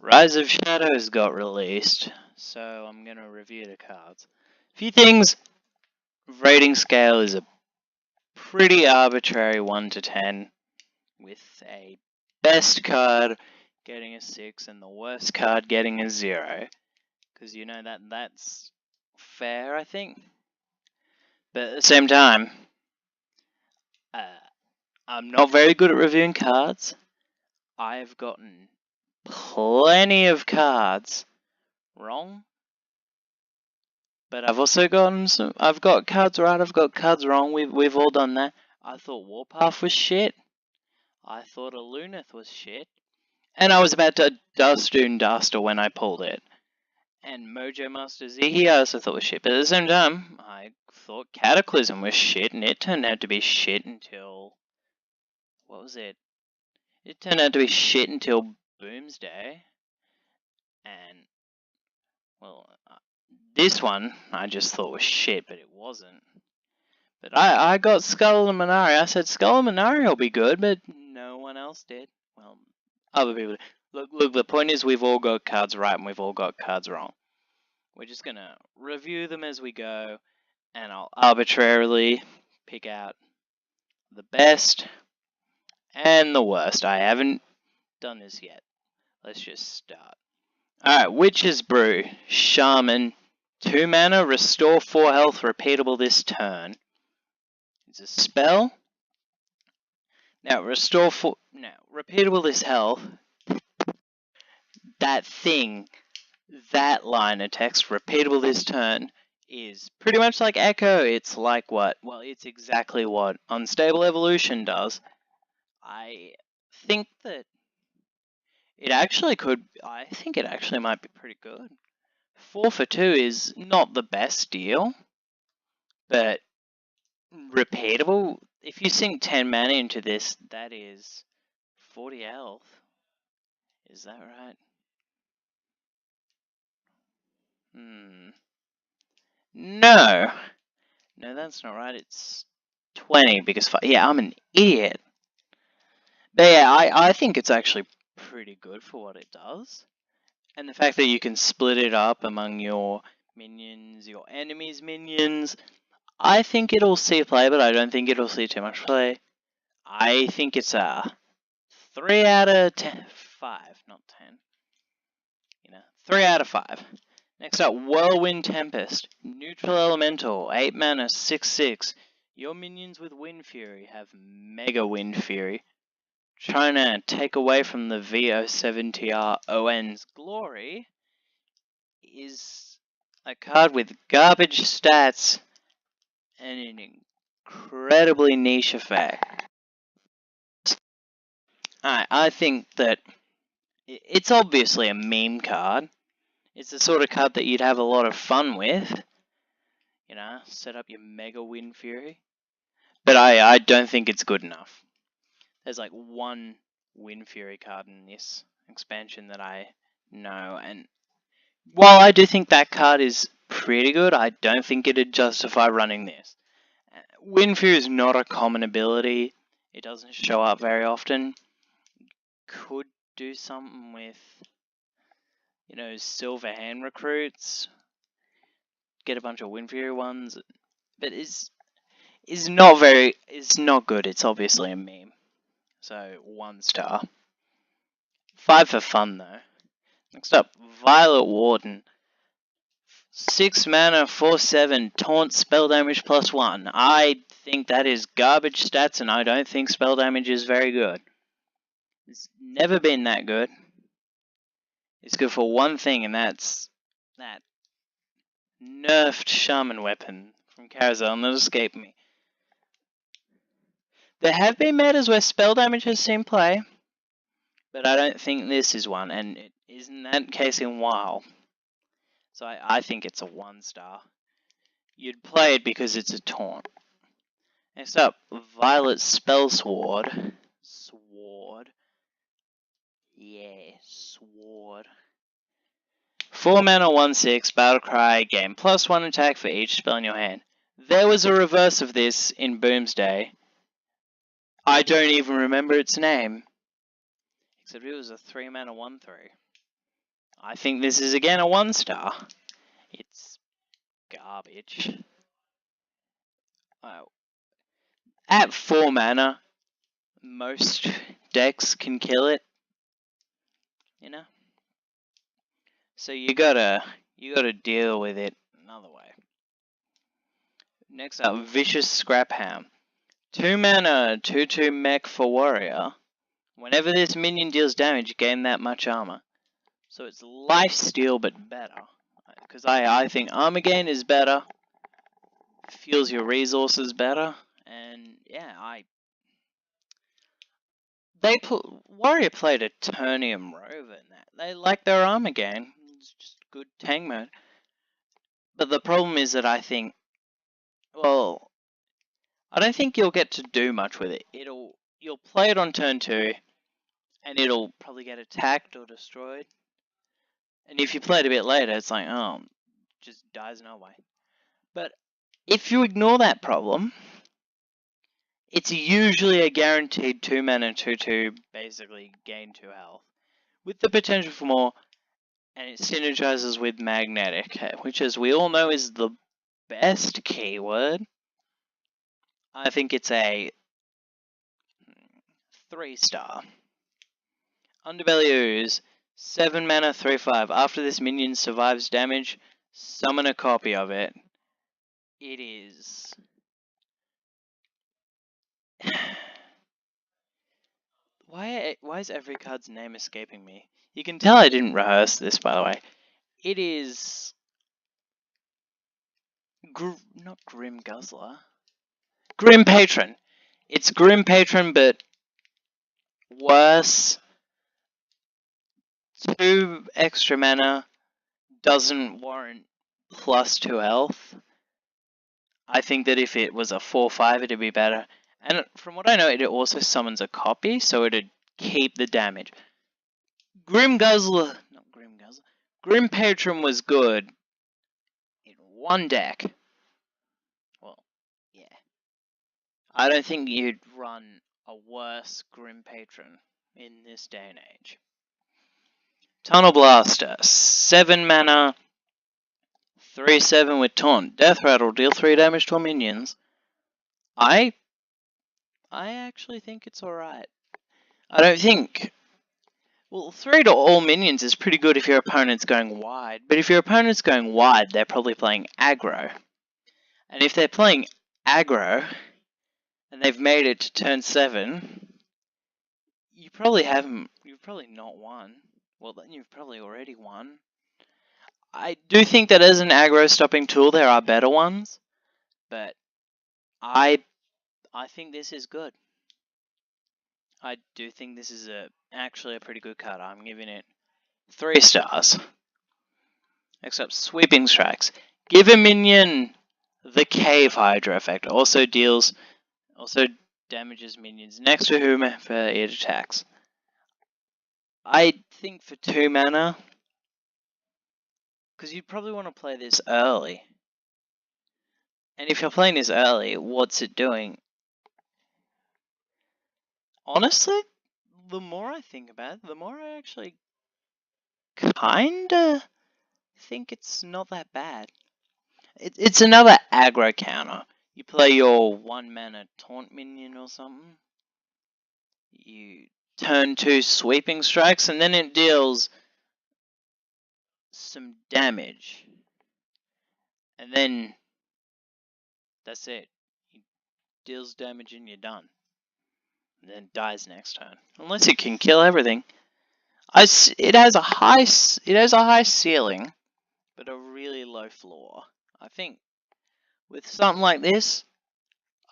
Rise of Shadows got released, so I'm gonna review the cards. A few things. Rating scale is a pretty arbitrary 1 to 10, with a best card getting a 6 and the worst card getting a 0. Because you know that's fair, I think. But at the same time, I'm not very good at reviewing cards. I've gotten plenty of cards wrong, but I've also gotten some. I've got cards right. I've got cards wrong. We've all done that. I thought Warpath was shit. I thought a Luneth was shit, and I was about to Dustoon Duster when I pulled it. And Mojo Master Z, I also thought was shit. But at the same time, I thought Cataclysm was shit, and it turned out to be shit until what was it? It turned out to be shit until Boomsday, and well, this one I just thought was shit, but it wasn't. But I got Skull and Minari. I said Skull and Minari will be good, but no one else did. Well, other people did. Look, the point is we've all got cards right and we've all got cards wrong. We're just gonna review them as we go, and I'll arbitrarily pick out the best and the worst. I haven't done this yet. Let's just start. Alright, Witch's Brew, Shaman, 2 mana, restore 4 health, repeatable this turn. It's a spell. Now, repeatable this health. That thing, that line of text, repeatable this turn, is pretty much like Echo. It's like what? Well, it's exactly what Unstable Evolution does. I think that it actually could. I think it actually might be pretty good. 4 for 2 is not the best deal, but repeatable. If you sink 10 mana into this, that is 40 health. Is that right? No, that's not right. It's 20 because yeah, I'm an idiot. But yeah, I think it's actually pretty good for what it does. And the fact that you can split it up among your minions, your enemies' minions, I think it'll see play, but I don't think it'll see too much play. I think it's a 3 out of 10, 5, not 10. 3 out of 5. Next up, Whirlwind Tempest, neutral elemental, 8 mana, 6/6. Your minions with Wind Fury have Mega Wind Fury. Trying to take away from the VO7TR ON's glory is a card with garbage stats and an incredibly niche effect. I think that it's obviously a meme card. It's the sort of card that you'd have a lot of fun with. Set up your Mega Wind Fury. But I don't think it's good enough. There's like one Wind Fury card in this expansion that I know, and while I do think that card is pretty good, I don't think it'd justify running this. Wind Fury is not a common ability. It doesn't show up very often. Could do something with, Silver Hand recruits. Get a bunch of Wind Fury ones, but is not good. It's obviously a meme. So 1 star. 5 for fun though. Next up, Violet Warden. 6 mana, 4/7, taunt, spell damage +1. I think that is garbage stats, and I don't think spell damage is very good. It's never been that good. It's good for one thing, and that's that nerfed shaman weapon from Carousel that escaped me. There have been metas where spell damage has seen play, but I don't think this is one, and it isn't that case in WoW. So I think it's a 1 star. You'd play it because it's a taunt. Next up, Violet Spellsword. Sword. Yeah, sword. 4 mana, 1/6, Battlecry, gain +1 attack for each spell in your hand. There was a reverse of this in Boomsday. I don't even remember its name. Except it was a 3 mana, 1/3. I think this is again a 1-star. It's garbage. At 4 mana, most decks can kill it, you know? So you gotta deal with it another way. Next up, Vicious Scrapham. 2 mana, 2/2 mech for warrior. Whenever this minion deals damage, you gain that much armor. So it's lifesteal but better. Because I think armor gain is better. Fuels your resources better. And yeah, Warrior played a Turnium Rover in that. They like their armor gain. It's just good tank mode. But the problem is that I think, well, I don't think you'll get to do much with it. You'll play it on turn 2, and it'll probably get attacked or destroyed. And if you play it a bit later, it's like, oh, just dies no way. But if you ignore that problem, it's usually a guaranteed 2 mana 2/2, basically gain 2 health, with the potential for more, and it synergizes with magnetic, which as we all know is the best keyword. I think it's a 3-star. Underbelly Ooze, 7 mana 3/5. After this minion survives damage, summon a copy of it. It is... Why is every card's name escaping me? You can tell I didn't rehearse this, by the way. It is... not Grim Guzzler. Grim Patron. It's Grim Patron, but worse. 2 extra mana doesn't warrant plus 2 health. I think that if it was a 4/5, it'd be better. And from what I know, it also summons a copy, so it'd keep the damage. Grim Patron was good in one deck. Well, yeah. I don't think you'd run a worse Grim Patron in this day and age. Tunnel Blaster, 7 mana, 3/7 with Taunt. Death Rattle, deal 3 damage to all minions. I actually think it's alright. I don't think... Well, 3 to all minions is pretty good if your opponent's going wide. But if your opponent's going wide, they're probably playing aggro. And if they're playing aggro, and they've made it to turn 7, you've probably not won. Well, then you've probably already won. I do think that as an aggro stopping tool, there are better ones. But I think this is good. I do think this is actually a pretty good card. I'm giving it 3 stars. Next up, Sweeping Strikes. Give a minion the Cave Hydra effect. Also damages minions next to whomever it attacks. I think for 2 mana, because you'd probably want to play this early. And if you're playing this early, what's it doing? Honestly, the more I think about it, the more I actually kinda think it's not that bad. It's another aggro counter. You play your 1 mana taunt minion or something. You turn 2 Sweeping Strikes, and then it deals some damage. And then that's it. It deals damage and you're done. And then dies next turn. Unless it can kill everything. It has a high ceiling, but a really low floor. I think with something like this,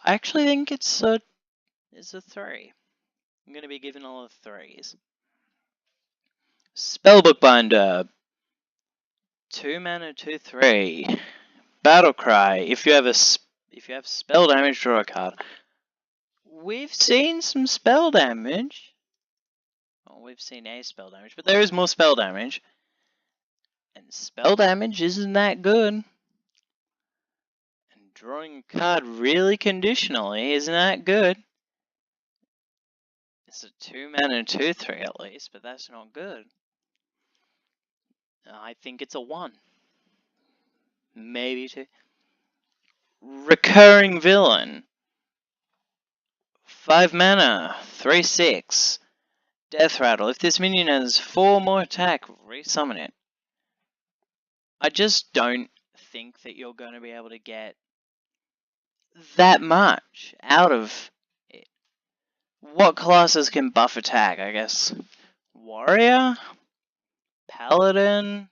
I actually think it's a 3. I'm going to be giving all the 3s. Spellbook Binder, 2 mana, 2/3. Battle Cry. If you have spell damage, draw a card. We've seen some spell damage. Well, we've seen a spell damage, but there is more spell damage. And spell damage isn't that good. And drawing a card really conditionally isn't that good. It's a 2 mana 2/3 at least, but that's not good. I think it's a 1. Maybe 2. Recurring Villain. 5 mana, 3/6. Death Rattle. If this minion has 4 more attack, resummon it. I just don't think that you're going to be able to get that much out of it. What classes can buff attack? I guess Warrior, Paladin,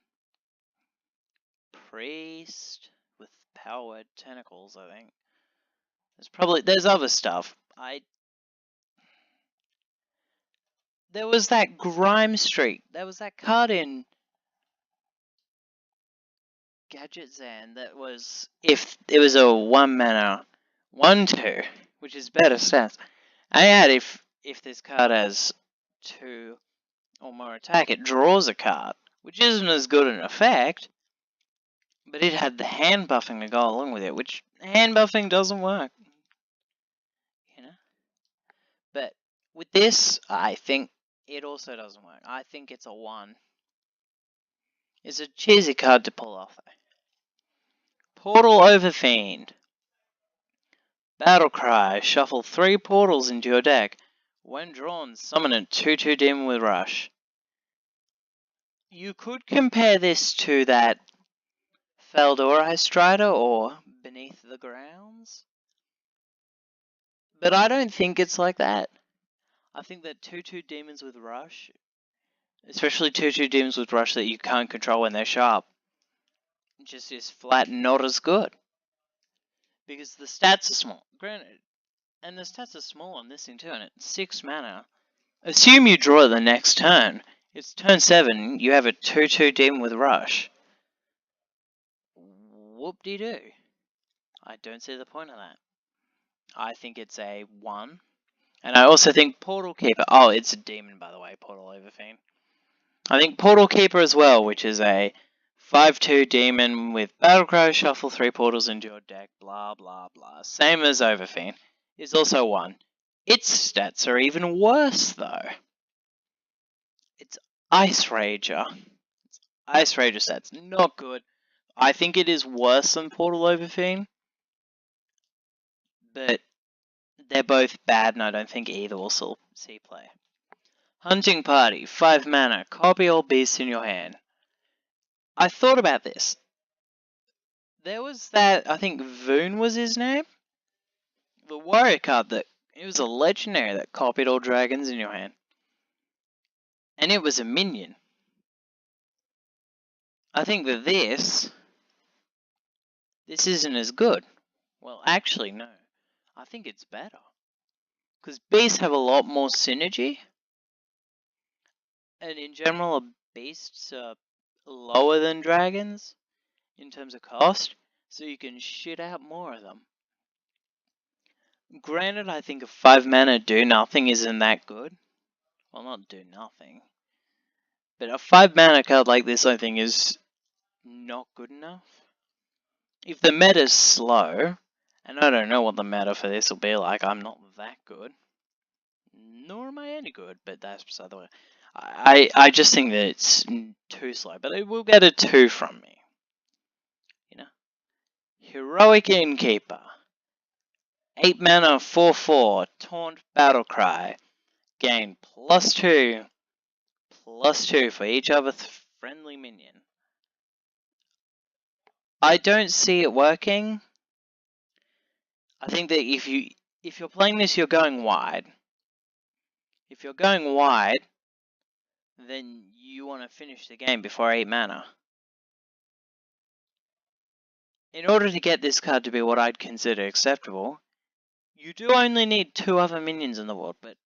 Priest with powered tentacles. I think there's other stuff. There was that Grime Streak. There was that card in Gadget Zan that was, if it was a 1 mana 1/2, which is better stats. I add if this card has 2 or more attack, it draws a card, which isn't as good an effect, but it had the hand buffing to go along with it, which hand buffing doesn't work, you know. But with this, I think it also doesn't work. I think it's a 1. It's a cheesy card to pull off, though. Portal Overfiend. Battlecry. Shuffle 3 portals into your deck. When drawn, summon a 2/2 demon with Rush. You could compare this to that Feldorei Strider or Beneath the Grounds. But I don't think it's like that. I think that 2/2 demons with Rush, especially 2/2 demons with Rush that you can't control when they're sharp, just is flat not as good. Because the stats are small. Granted, and the stats are small on this thing too, and it's 6 mana. Assume you draw it the next turn. It's turn 7, you have a 2/2 demon with Rush. Whoop-de-doo. I don't see the point of that. I think it's a 1. And I also think Portal Keeper... Oh, it's a demon, by the way, Portal Overfiend. I think Portal Keeper as well, which is a 5/2 demon with Battlecry, shuffle 3 portals into your deck, blah blah blah. Same as Overfiend, is also 1. Its stats are even worse, though. It's Ice Rager. Ice Rager stats, not good. I think it is worse than Portal Overfiend, but they're both bad, and I don't think either will see play. Hunting Party, 5 mana, copy all beasts in your hand. I thought about this. There was that, I think Voon was his name? The warrior card that, it was a legendary that copied all dragons in your hand. And it was a minion. I think that this isn't as good. Well, actually, no. I think it's better. Because beasts have a lot more synergy. And in general, beasts are lower than dragons in terms of cost, so you can shit out more of them. Granted, I think a 5 mana do nothing isn't that good. Well, not do nothing. But a 5 mana card like this, I think, is not good enough. If the meta's slow, and I don't know what the meta for this will be like, I'm not that good. Nor am I any good, but that's beside the way. I just think that it's too slow, but it will get a 2 from me. You know? Heroic Innkeeper. 8 mana, 4/4, Taunt Battlecry. Gain +2 for each other friendly minion. I don't see it working. I think that if you're playing this, you're going wide. If you're going wide, then you want to finish the game before 8 mana. In order to get this card to be what I'd consider acceptable, you do only need 2 other minions in the world, but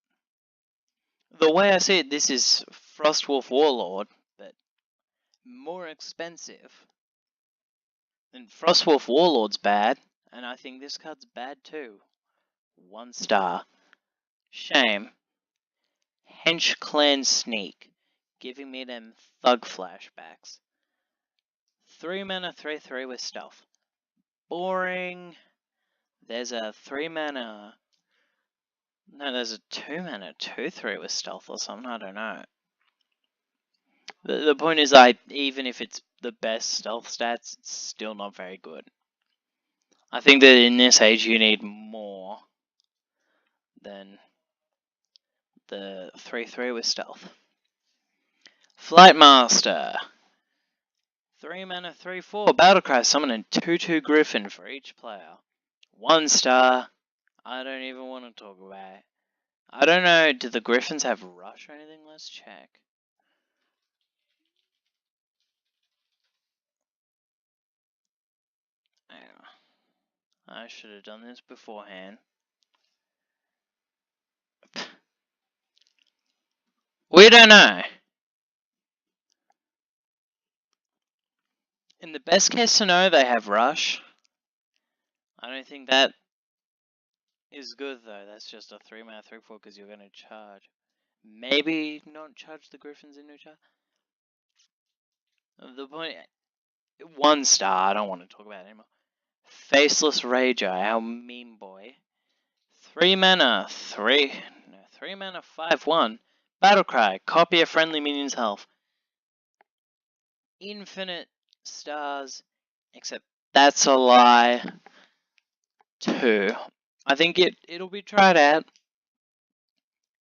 the way I see it, this is Frostwolf Warlord, but more expensive. And Frostwolf Warlord's bad, and I think this card's bad too. 1 star. Shame. Hench Clan Sneak, giving me them thug flashbacks. 3 mana, 3/3 with stealth. Boring. There's a 3 mana. No, there's a 2 mana, 2/3 with stealth or something. I don't know. The point is, even if it's the best stealth stats, it's still not very good. I think that in this age you need more than the 3/3 with stealth. Flight Master. 3 mana, 3/4. Battlecry, summon a 2/2 Griffin for each player. 1 star. I don't even want to talk about it. I don't know, do the Griffins have rush or anything? Let's check. I should have done this beforehand. We don't know. In the best case scenario, they have rush. I don't think that is good though. That's just a 3 mana 3/4 because you're going to charge. Maybe not charge the Griffins into charge. The point, 1 star. I don't want to talk about it anymore. Faceless Rager, our meme boy. 3 mana 5/1. Battlecry, copy a friendly minion's health. Infinite stars, except that's a lie. 2. I think it'll be tried out,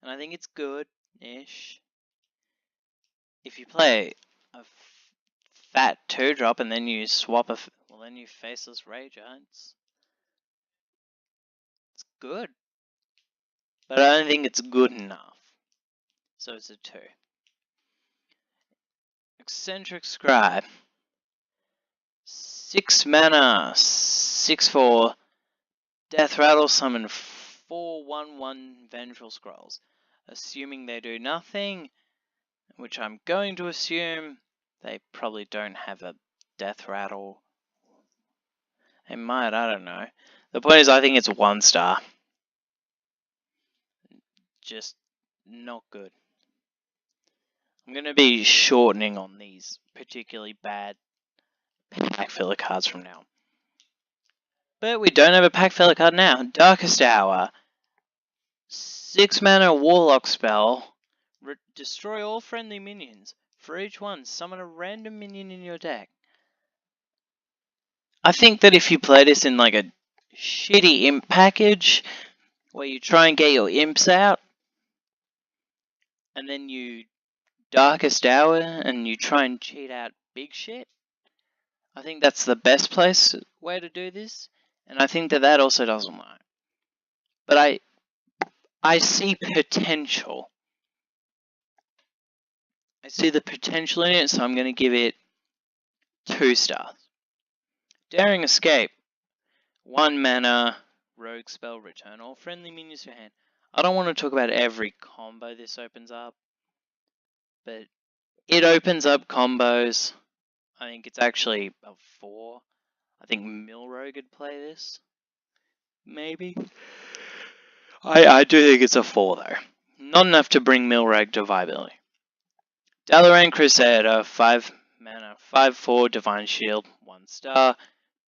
and I think it's good-ish. If you play a fat 2-drop and then you swap then you Faceless Rager, it's good, but I don't think it's good enough. So it's a 2. Eccentric Scribe. 6 mana, 6/4. Death Rattle, summon 4/1/1 Vengeful Scrolls. Assuming they do nothing, which I'm going to assume, they probably don't have a Death Rattle. They might, I don't know. The point is, I think it's 1 star. Just not good. I'm going to be shortening on these particularly bad pack filler cards from now. But we don't have a pack filler card now. Darkest Hour. 6 mana Warlock spell. Destroy all friendly minions. For each one, summon a random minion in your deck. I think that if you play this in like a shitty imp package, where you try and get your imps out, and then you Darkest Hour, and you try and cheat out big shit, I think that's the best way to do this, and I think that also doesn't work. But I see potential. I see the potential in it, so I'm going to give it 2 stars. Daring Escape. 1 mana, rogue spell, return all friendly minions to your hand. I don't want to talk about every combo this opens up, but it opens up combos. I think it's actually a 4. I think Milrogue could play this. Maybe. I do think it's a 4 though. Not enough to bring Milrogue to viability. Dalaran Crusader, 5 mana, 5/4 Divine Shield, 1 star.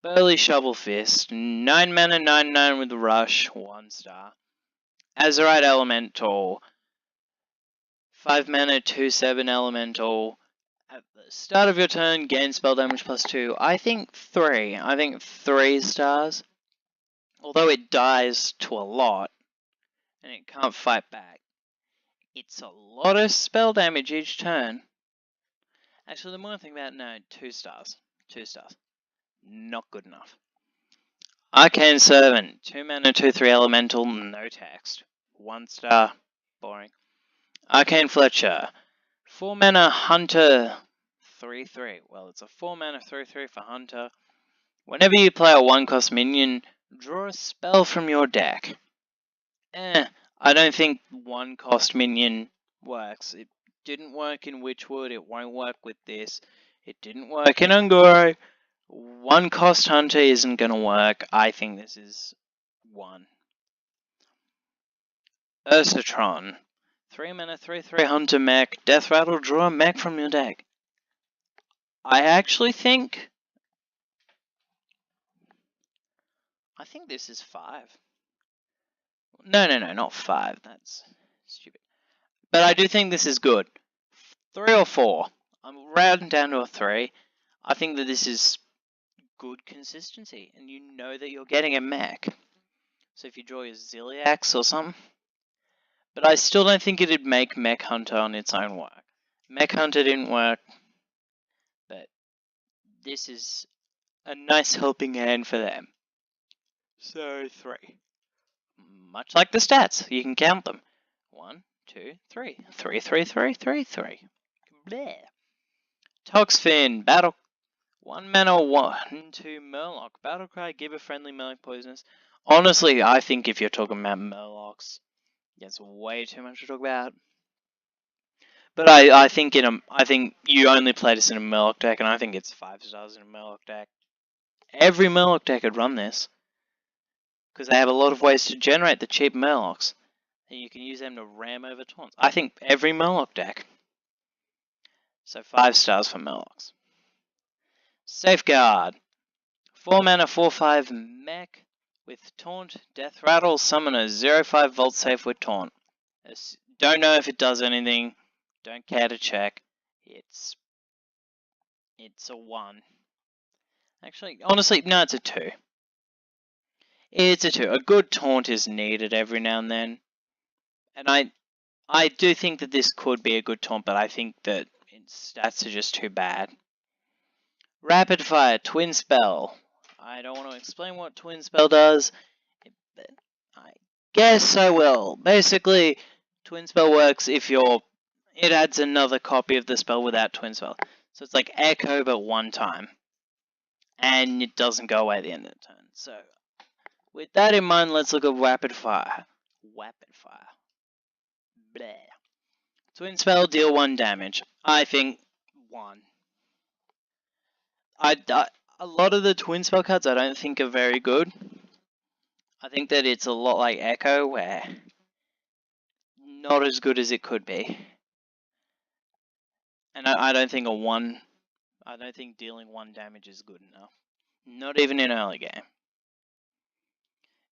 Burly Shovel Fist, 9 mana, 9/9 with Rush, 1 star. Azurite Elemental, 5 mana, 2/7 Elemental. At the start of your turn, gain spell damage +2. I think 3. I think 3 stars. Although it dies to a lot, and it can't fight back, it's a lot of spell damage each turn. Actually, the more I think about it, no, 2 stars. 2 stars. Not good enough. Arcane Servant, 2 mana, 2/3 Elemental, no text. 1 star, boring. Arcane Fletcher, 4 mana, Hunter, 3/3. Well, it's a 4 mana, 3/3 for Hunter. Whenever you play a 1-cost minion, draw a spell from your deck. I don't think 1-cost minion works. It didn't work in Witchwood, it won't work with this. It didn't work in Ungoro. 1-cost Hunter isn't going to work. I think this is 1. Ursatron. 3 mana, 3/3 Hunter mech. Death Rattle, draw a mech from your deck. I actually think... I think this is 5. No, not 5. That's stupid. But I do think this is good. 3 or 4. round down to a 3. I think that this is good consistency, and you know that you're getting a mech. So if you draw your Ziliax or something. But I still don't think it'd make Mech Hunter on its own work. Mech Hunter didn't work, but this is a nice helping hand for them. So 3. Much like the stats, you can count them. 1, 2, 3. 3, 3, 3, 3, 3. Bleh. Toxfin, battle. 1 mana, 1, 2 Murloc. Battlecry, give a friendly Murloc poisonous. Honestly, I think if you're talking about Murlocs, that's way too much to talk about. But I think you only play this in a Murloc deck, and I think it's 5 stars in a Murloc deck. Every Murloc deck could run this, because they have a lot of ways to generate the cheap Murlocs, and you can use them to ram over taunts. I think every Murloc deck. So 5 stars for Murlocs. Safeguard. 4 mana, 4/5 mech with taunt, death rattle, summon a 0/5 volt safe with taunt. Don't know if it does anything. Don't care to check. It's a 1. Actually, honestly, no, it's a 2. It's a 2. A good taunt is needed every now and then. And I do think that this could be a good taunt, but I think that its stats are just too bad. Rapid Fire, Twin Spell. I don't want to explain what Twin Spell does, but I guess I will. Basically, Twin Spell works if it adds another copy of the spell without Twin Spell. So it's like Echo, but one time. And it doesn't go away at the end of the turn. So, with that in mind, let's look at Rapid Fire. Rapid Fire. Bleh. Twin Spell, deal 1 damage. I think 1. A lot of the Twin Spell cards I don't think are very good. I think that it's a lot like Echo, where not as good as it could be. And I don't think I don't think dealing 1 damage is good enough. Not even in early game.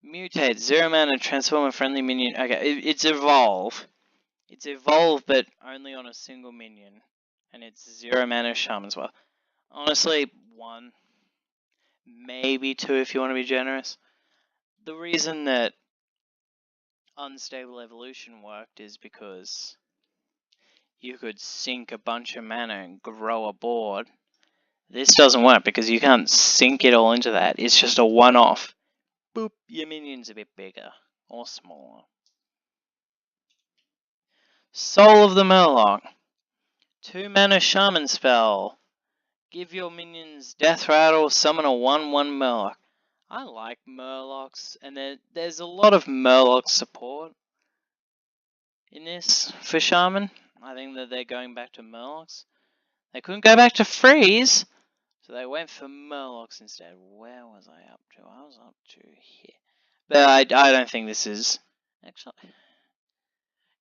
Mutate, 0 mana, transform a friendly minion. Okay, it's Evolve. It's Evolve, but only on a single minion. And it's 0 mana Shaman as well. Honestly, 1. Maybe 2 if you want to be generous. The reason that Unstable Evolution worked is because you could sink a bunch of mana and grow a board. This doesn't work because you can't sink it all into that. It's just a one-off. Boop, your minion's a bit bigger or smaller. Soul of the Murloc. 2 mana Shaman spell. Give your minions Death Rattle, summon a 1/1 Murloc. I like Murlocs, and there's a lot of Murloc support in this for Shaman. I think that they're going back to Murlocs. They couldn't go back to Freeze, so they went for Murlocs instead. Where was I up to? I was up to here. But I don't think this is... Actually...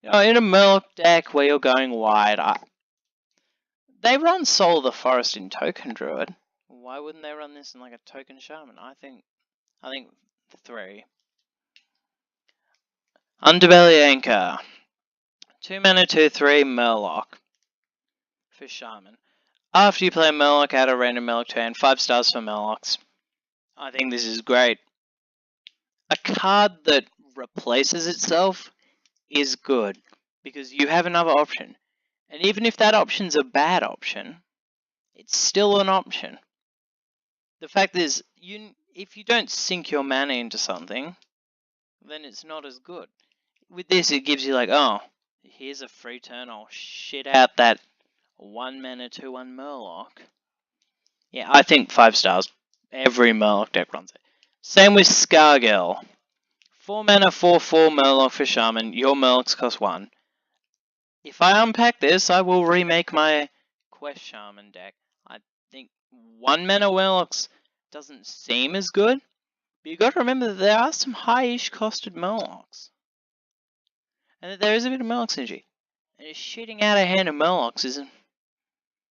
in a Murloc deck where you're going wide, they run Soul of the Forest in Token Druid. Why wouldn't they run this in like a Token Shaman? I think 3. Underbelly Anchor. 2 mana, 2/3 Murloc for Shaman. After you play Murloc, add a random Murloc to hand. 5 stars for Murlocs. I think this is great. A card that replaces itself is good, because you have another option. And even if that option's a bad option, it's still an option. The fact is, if you don't sink your mana into something, then it's not as good. With this, it gives you like, oh, here's a free turn, I'll shit out that 1 mana 2/1 Murloc. Yeah, I think 5 stars. Every Murloc deck runs it. Same with Scargirl. 4 mana 4/4 Murloc for Shaman. Your Murlocs cost 1. If I unpack this, I will remake my Quest Shaman deck. I think 1 mana Murlocs doesn't seem as good, but you got to remember that there are some high-ish costed Murlocs. And that there is a bit of Murloc synergy. And shitting out a hand of Murlocs isn't...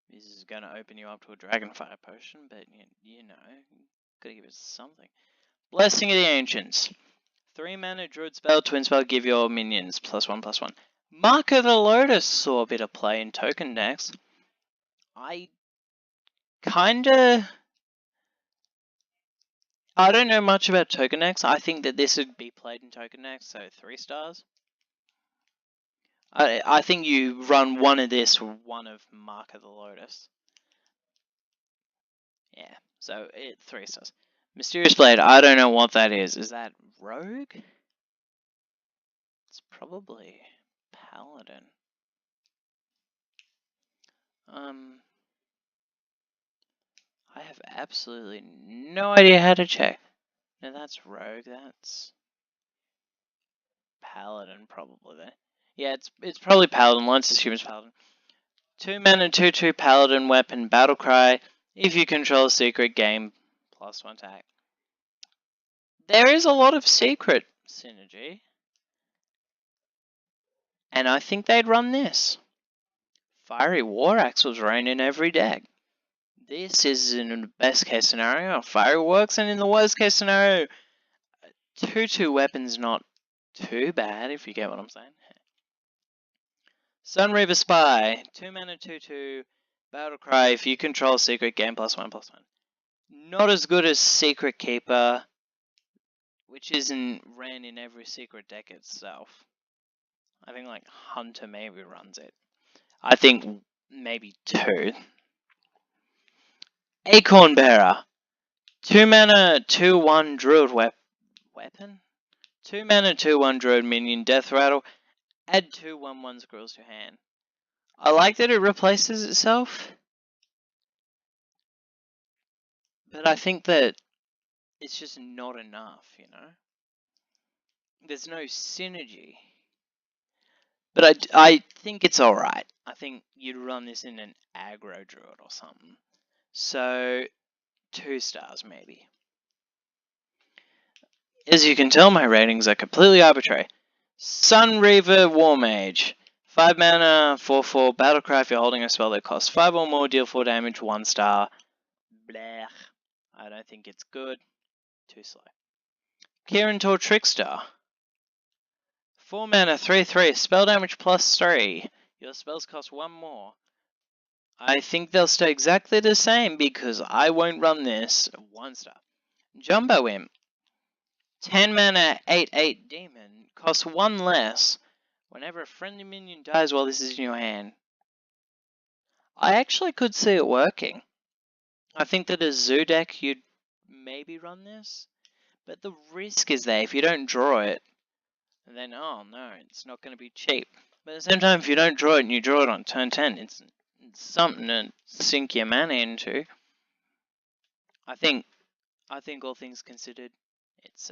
This is going to open you up to a Dragonfire potion, but you know, gotta give it something. Blessing of the Ancients. 3 mana Druid spell, Twin spell, give your minions +1/+1. Mark of the Lotus saw a bit of play in token decks. I kinda... I don't know much about token decks. I think that this would be played in token decks, so 3 stars. I think you run one of this, one of Mark of the Lotus. Yeah, so 3 stars. Mysterious Blade, I don't know what that is. Is that Rogue? It's probably Paladin. I have absolutely no idea how to check. No, that's Rogue. That's Paladin, probably. There. Yeah, it's probably Paladin. Let's assume it's Paladin. 2 mana, 2/2 Paladin weapon, battle cry. If you control a secret, game +1 attack. There is a lot of secret synergy, and I think they'd run this. Fiery War Axe was running in every deck. This is in the best case scenario, fireworks, and in the worst case scenario, 2/2 weapons not too bad, if you get what I'm saying. Sunreaver Spy, 2 mana, 2/2, battle cry. If you control secret, game +1/+1. Not as good as Secret Keeper, which isn't ran in every secret deck itself. I think like Hunter maybe runs it. I think maybe 2. Acorn Bearer, 2 mana, 2/1 Druid weapon. 2 mana, 2/1 Druid minion, Death Rattle. Add 2 1/1 squirrels to hand. I like that it replaces itself, but I think that it's just not enough, you know? There's no synergy. But I think it's alright. I think you'd run this in an aggro druid or something. So, 2 stars maybe. As you can tell, my ratings are completely arbitrary. Sunreaver Warmage. 5 mana, 4/4, battlecry. If you're holding a spell that costs 5 or more, deal 4 damage, 1 star. Blech. I don't think it's good. Too slow. Kirantor Trickster. 4 mana, 3/3, spell damage +3. Your spells cost 1 more. I think they'll stay exactly the same because I won't run this 1 star. Jumbo Imp. 10 mana, 8/8 demon. Costs 1 less. Whenever a friendly minion dies while this is in your hand. I actually could see it working. I think that as Zoo deck you'd maybe run this. But the risk is there if you don't draw it. And then, oh no, it's not going to be cheap. But at the same time, if you don't draw it and you draw it on turn 10, it's something to sink your mana into. I think all things considered, it's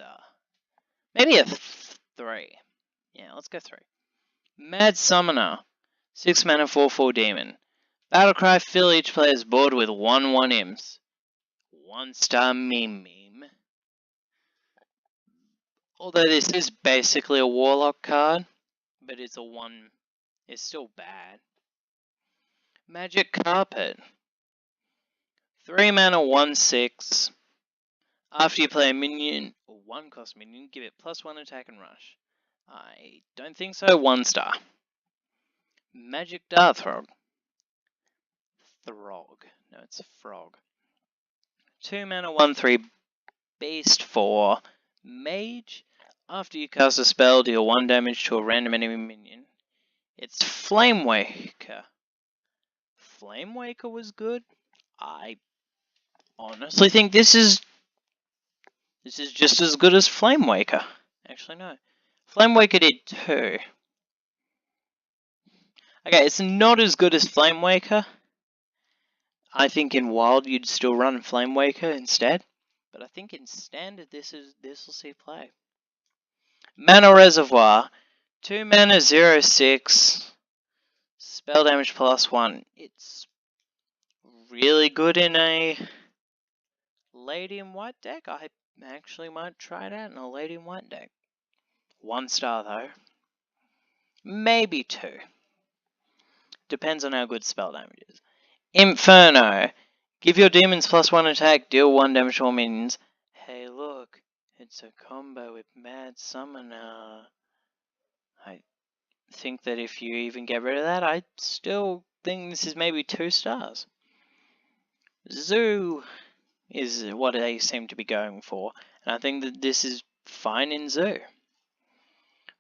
maybe a 3. Yeah, let's go 3. Mad Summoner, 6 mana, 4/4 demon. Battlecry, fill each player's board with 1/1 imps. 1 star meme. Although this is basically a warlock card, but it's a 1. It's still bad. Magic Carpet. 3 mana, 1/6. After you play a minion, or 1 cost minion, give it +1 attack and rush. I don't think so. 1 star. Magic Darthrog. No, it's a frog. 2 mana, 1/3. Beast 4. Mage. After you cast a spell, deal 1 damage to a random enemy minion. It's Flamewaker. Flamewaker was good. I honestly think this is just as good as Flamewaker. Actually, no. Flamewaker did 2. Okay, it's not as good as Flamewaker. I think in Wild you'd still run Flamewaker instead. But I think in Standard this will see play. Mana Reservoir. 2 mana, 0/6. Spell damage +1. It's really good in a Lady in White deck. I actually might try it out in a Lady in White deck. 1 star though. Maybe 2. Depends on how good spell damage is. Inferno. Give your demons +1 attack, deal 1 damage to all minions. Hey look, it's a combo with Mad Summoner. I think that if you even get rid of that, I'd still think this is maybe 2 stars. Zoo is what they seem to be going for, and I think that this is fine in Zoo.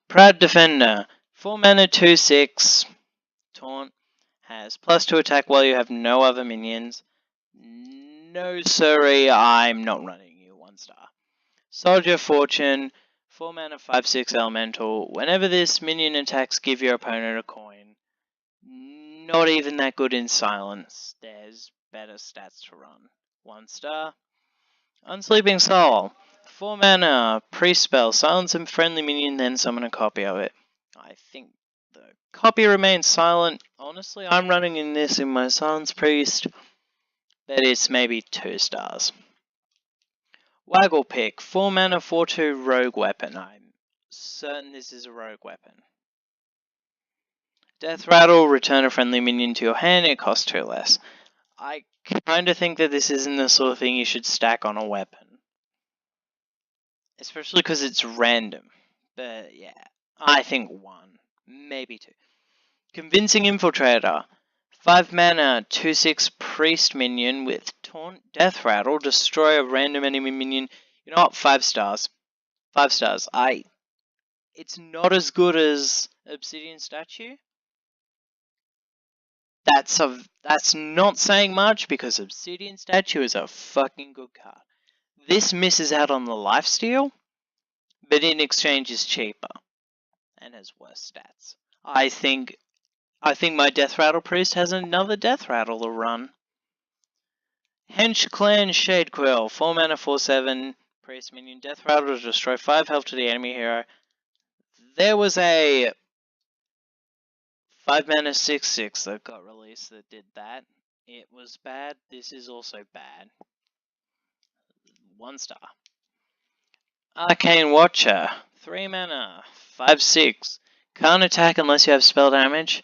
Proud Defender, 4 mana, 2/6, taunt, has +2 attack while you have no other minions. No sorry, I'm not running you 1 star. Soldier Fortune, 4 mana, 5/6 elemental. Whenever this minion attacks, give your opponent a coin. Not even that good in silence. There's better stats to run. 1 star. Unsleeping Soul, 4 mana, priest spell, silence a friendly minion, then summon a copy of it. I think the copy remains silent. Honestly, I'm running in this in my silence priest, but it's maybe 2 stars. Waggle Pick, 4 mana, 4/2 rogue weapon. I'm certain this is a rogue weapon. Death Rattle, return a friendly minion to your hand, it costs 2 less. I kinda think that this isn't the sort of thing you should stack on a weapon. Especially because it's random. But yeah, I think 1, maybe 2. Convincing Infiltrator, 5 mana, 2/6 priest minion with taunt, death rattle, destroy a random enemy minion. You know what? 5 stars. 5 stars. It's not as good as Obsidian Statue. That's not saying much because Obsidian Statue is a fucking good card. This misses out on the lifesteal, but in exchange is cheaper and has worse stats. I think my Death Rattle Priest has another Death Rattle to run. Hench Clan Shade Quill, 4 mana, 4/7 Priest minion, Death Rattle to destroy 5 health to the enemy hero. There was a 5 mana, 6/6 that got released that did that. It was bad. This is also bad. 1 star. Arcane Watcher, 3 mana, 5/6. Can't attack unless you have spell damage.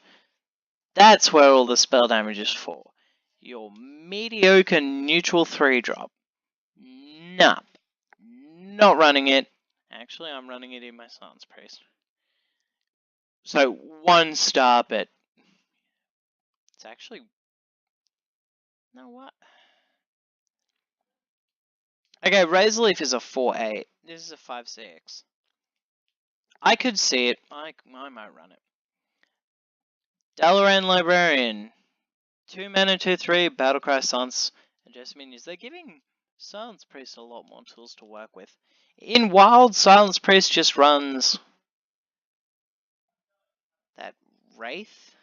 That's where all the spell damage is for. Your mediocre neutral 3-drop. Nah. Not running it. Actually, I'm running it in my Silence Priest. So, 1 star, but it's actually... No, what? Okay, Razor Leaf is a 4/8. This is a 5/6. I could see it. I might run it. Dalaran Librarian. 2 mana, 2/3, Battlecry, Silence, and just minions. They're giving Silence Priest a lot more tools to work with. In Wild, Silence Priest just runs that Wraith?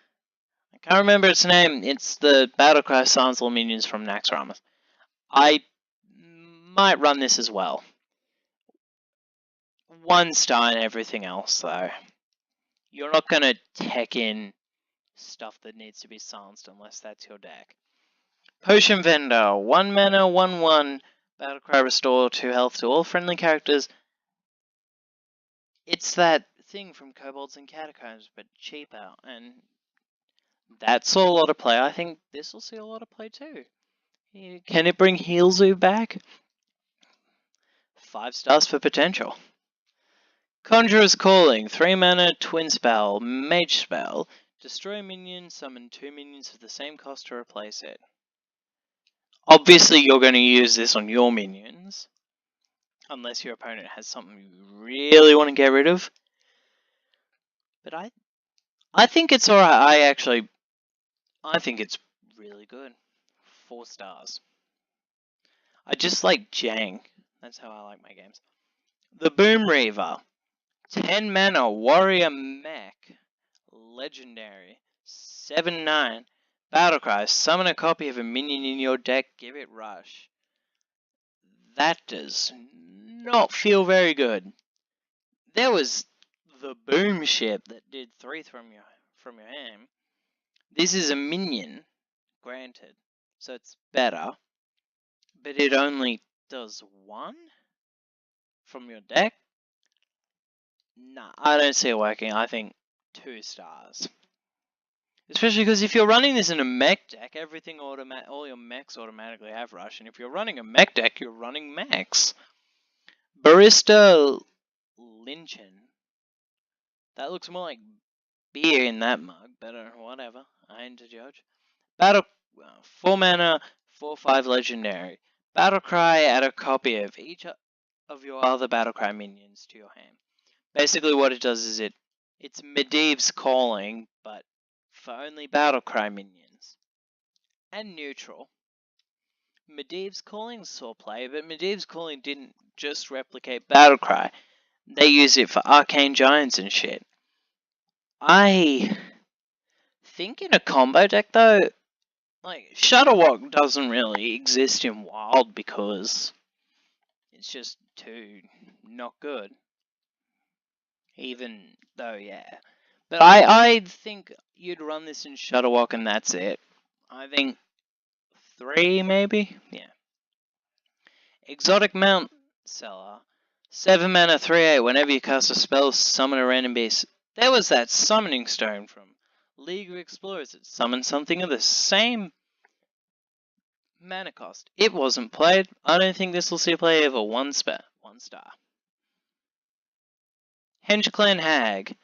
I can't remember its name. It's the Battlecry Silence All minions from Naxxramas. I might run this as well. 1 star and everything else, though. You're not going to tech in stuff that needs to be silenced unless that's your deck. Potion Vendor, 1 mana, 1/1, Battlecry restore 2 health to all friendly characters. It's that thing from Kobolds and Catacombs, but cheaper, and that saw a lot of play. I think this will see a lot of play too. Can it bring Heal Zoo back? 5 stars for potential. Conjurer's Calling, 3 mana, twin spell, mage spell. Destroy a minion, summon 2 minions of the same cost to replace it. Obviously, you're going to use this on your minions, unless your opponent has something you really want to get rid of. But I think it's alright. I think it's really good. 4 stars. I just like Jang. That's how I like my games. The Boom Reaver. 10 mana, warrior mech. Legendary. 7/9. Battlecry. Summon a copy of a minion in your deck. Give it rush. That does not feel very good. There was the Boom Ship that did 3 from your hand. This is a minion, granted, so it's better, but it only does 1 from your deck. Nah, I don't see it working. I think 2 stars. Especially because if you're running this in a mech deck, all your mechs automatically have rush, and if you're running a mech deck, you're running mechs. Barista Lynchen. That looks more like beer in that mug, but whatever. I ain't a judge. Battle 4 mana, 4/5 legendary. Battlecry, add a copy of each of your other Battlecry minions to your hand. Basically, what it does is it's Medivh's Calling, but for only Battlecry minions. And neutral. Medivh's Calling saw play, but Medivh's Calling didn't just replicate Battlecry. They use it for Arcane Giants and shit. I think in a combo deck though, like Shutterwalk doesn't really exist in Wild because it's just too not good. Even though, yeah. But I think you'd run this in Shutterwalk and that's it. I think 3 maybe? Yeah. Exotic Mount Seller. 7 mana 3/8. Whenever you cast a spell, summon a random beast. There was that summoning stone from League of Explorers that summoned something of the same mana cost. It wasn't played. I don't think this will see play ever. 1 star. Henge Clan Hag.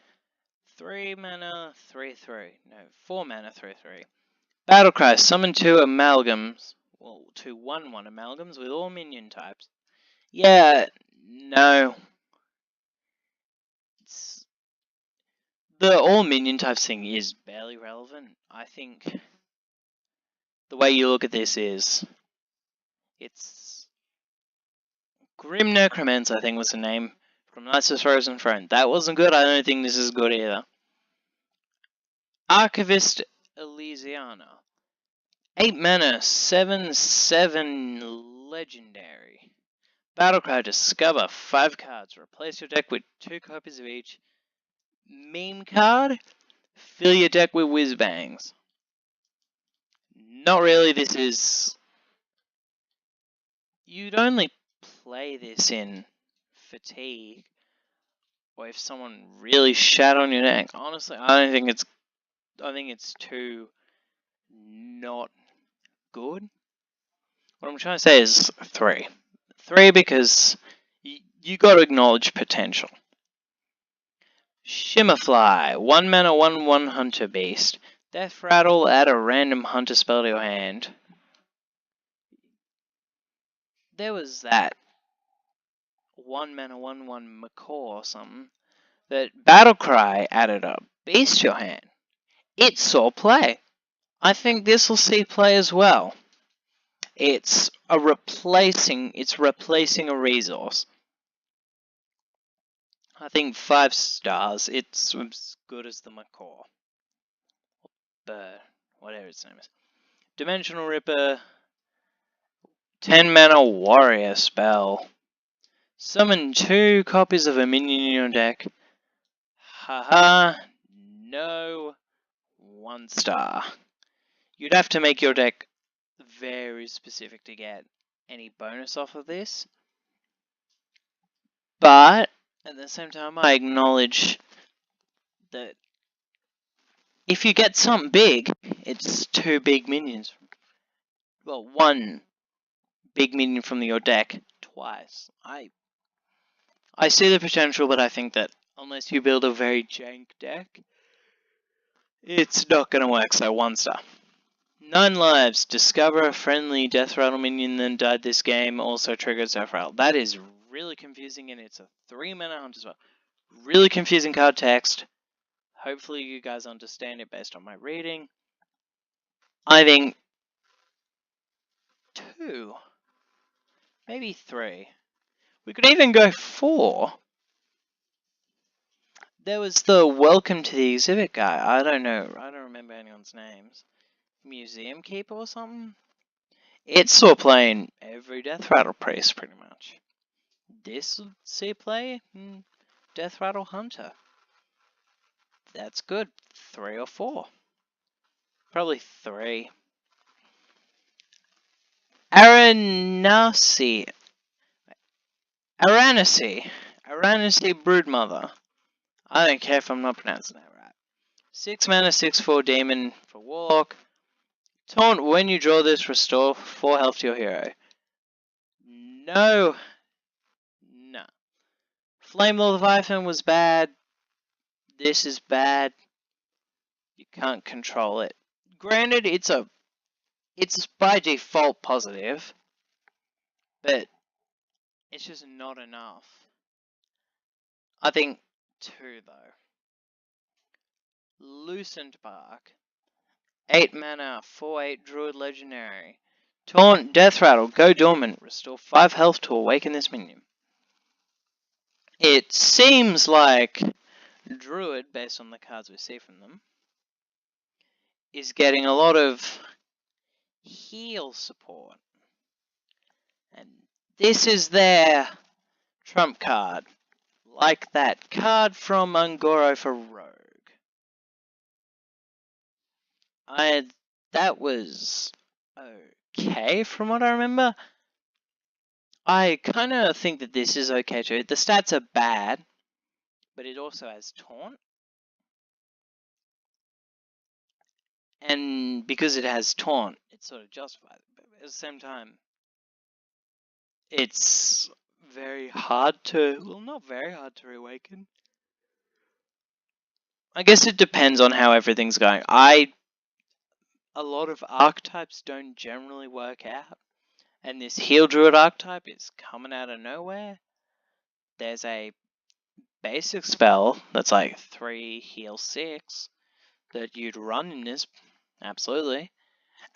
3 mana 3/3. No, 4 mana 3/3. Battlecry. Summon 2 amalgams. Well, 2 1/1 amalgams with all minion types. Yeah, no. The all minion types thing is barely relevant. I think the way you look at this is it's Grim Necromancer, I think was the name from Knights of Frozen Throne. That wasn't good. I don't think this is good either. Archivist Elysiana. 8 mana, 7/7 legendary. Battlecry, discover 5 cards. Replace your deck with 2 copies of each meme card. Fill your deck with whiz bangs. Not really, this is... You'd only play this in Fatigue, or if someone really shat on your deck. Honestly, I think it's too not good. What I'm trying to say is 3. 3 because you got to acknowledge potential. Shimmerfly, 1 mana 1/1 hunter beast. Death Rattle, add a random hunter spell to your hand. There was that 1 mana 1/1 Macaw or something that Battlecry added a beast to your hand. It saw play. I think this will see play as well. It's replacing a resource. I think 5 stars. It's as good as the Macaw. Bird, whatever its name is. Dimensional Ripper. 10 mana warrior spell. Summon 2 copies of a minion in your deck. Haha. No. 1 star. You'd have to make your deck very specific to get any bonus off of this. But at the same time, I acknowledge that if you get something big, it's 2 big minions. Well, 1 big minion from your deck twice. I see the potential, but I think that unless you build a very jank deck, it's not going to work, so 1 star. 9 lives. Discover a friendly Death Rattle minion then died this game. Also triggers Death Rattle. That is really confusing, and it's a 3 mana hunt as well. Really confusing card text. Hopefully you guys understand it based on my reading. I think 2. Maybe 3. We could even go 4. There was the Welcome to the Exhibit guy. I don't know. I don't remember anyone's names. Museum Keeper or something? It saw play in every Death Rattle Priest, pretty much. This see play? Death Rattle Hunter. That's good. 3 or 4. Probably 3. Aranasi Broodmother. I don't care if I'm not pronouncing that right. 6 mana, 6/4 demon for Warlock. Taunt, when you draw this, restore 4 health to your hero. No. Flame Leviathan was bad. This is bad. You can't control it. Granted, it's by default positive, but it's just not enough. I think 2 though. Loosened Bark. 8 mana, 4/8 Druid Legendary. Taunt, Death Rattle, go dormant, restore 5 health to awaken this minion. It seems like Druid, based on the cards we see from them, is getting a lot of heal support. And this is their trump card. Like that card from Ungoro for Rogue. That was okay from what I remember. I kind of think that this is okay too. The stats are bad, but it also has Taunt. And because it has Taunt, it sort of justifies it. But at the same time, it's very hard to... Well, not very hard to reawaken. I guess it depends on how everything's going. A lot of archetypes don't generally work out. And this Heal Druid archetype is coming out of nowhere. There's a basic spell that's like 3 heal 6 that you'd run in this. Absolutely.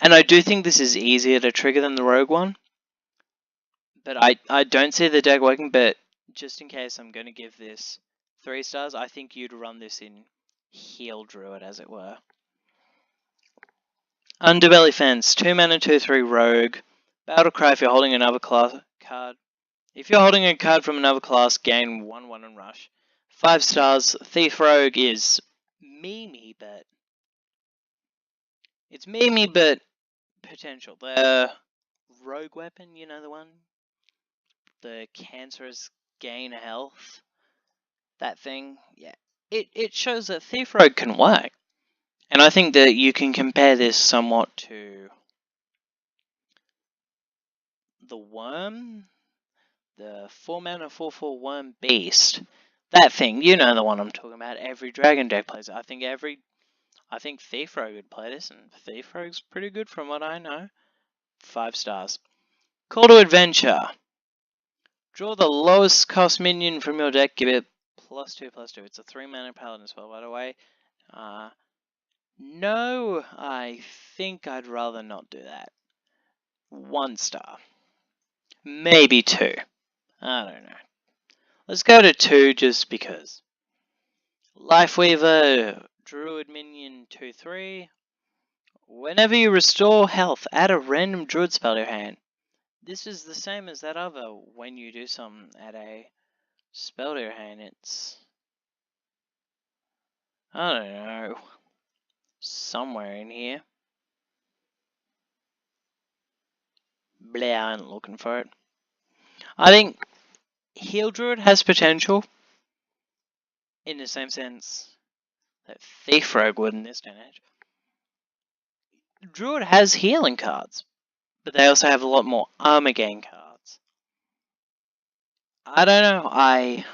And I do think this is easier to trigger than the Rogue one. But I don't see the deck working, but just in case I'm going to give this 3 stars, I think you'd run this in Heal Druid, as it were. Underbelly Fence, 2 mana, 2/3 Rogue. Battle Cry if you're holding another class card. If you're holding a card from another class, gain 1/1 and rush. 5 stars. Thief Rogue is memey, but it's memey, but potential. The Rogue weapon, you know the one, the cancerous gain health, that thing. Yeah, it shows that Thief Rogue can work, and I think that you can compare this somewhat to the Worm. The 4 mana 4/4 Worm Beast. That thing, you know the one I'm talking about. Every Dragon deck plays it. I think Thief Rogue would play this, and Thief Rogue's pretty good from what I know. 5 stars. Call to Adventure. Draw the lowest cost minion from your deck, give it +2/+2. It's a 3 mana paladin spell, by the way. No, I think I'd rather not do that. 1 star. Maybe 2. I don't know. Let's go to 2 just because. Lifeweaver, Druid minion 2/3. Whenever you restore health, add a random Druid spell to your hand. This is the same as that other. When you do something, add a spell to your hand. It's... I don't know. Somewhere in here. Blah, I ain't looking for it. I think Heal Druid has potential. In the same sense that Thief Rogue would in this day and age. Druid has healing cards, but they also have a lot more armor gain cards. I don't know, I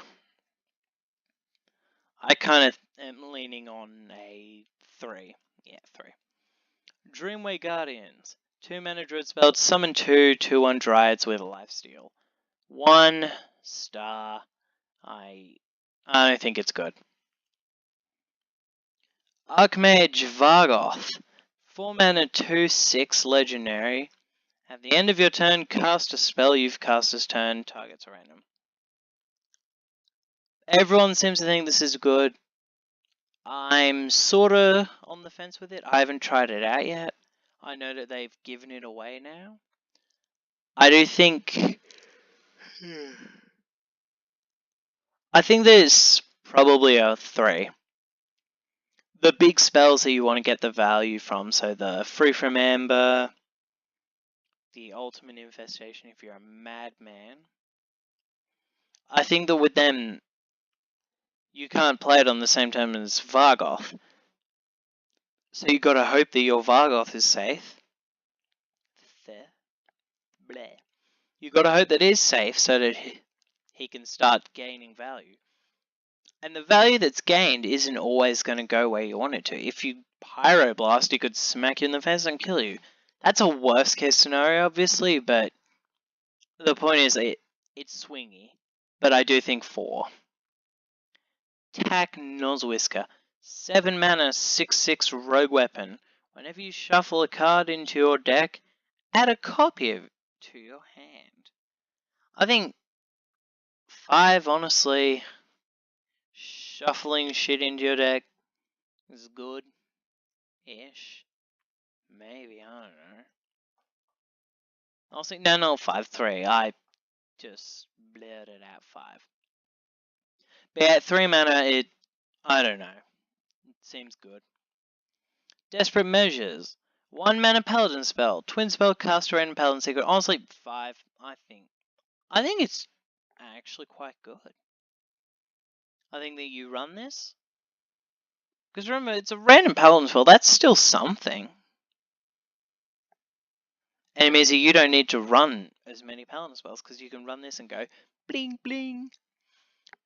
kind of am leaning on a 3. Yeah, 3. Dreamway Guardians. 2 mana Druid spell, summon 2 2/1 Dryads with Lifesteal. 1 star. I don't think it's good. Archmage Vargoth. 4 mana 2/6 legendary. At the end of your turn, cast a spell you've cast this turn, targets random. Everyone seems to think this is good. I'm sorta on the fence with it. I haven't tried it out yet. I know that they've given it away now. I do think... I think there's probably a 3. The big spells that you want to get the value from, so the Free from Amber, the Ultimate Infestation if you're a madman. I think that with them, you can't play it on the same time as Vargoth. So you gotta hope that your Vargoth is safe. Bleh. You gotta hope that it is safe so that he can start gaining value. And the value that's gained isn't always going to go where you want it to. If you Pyroblast, it could smack you in the face and kill you. That's a worst case scenario, obviously, but the point is it's swingy. But I do think 4. Tack Nozwisker. 7 mana, 6/6 rogue weapon. Whenever you shuffle a card into your deck, add a copy of it to your hand. I think 5, honestly, shuffling shit into your deck is good-ish. Maybe, I don't know. I was thinking, no, 5/3. I just blurted out 5. But yeah, 3 mana, I don't know. It seems good. Desperate Measures. 1 mana Paladin spell. Twin spell, cast random Paladin secret. Honestly, 5, I think. I think it's actually quite good. I think that you run this. Because remember, it's a random Paladin spell. That's still something. And it means that you don't need to run as many Paladin spells. Because you can run this and go bling bling.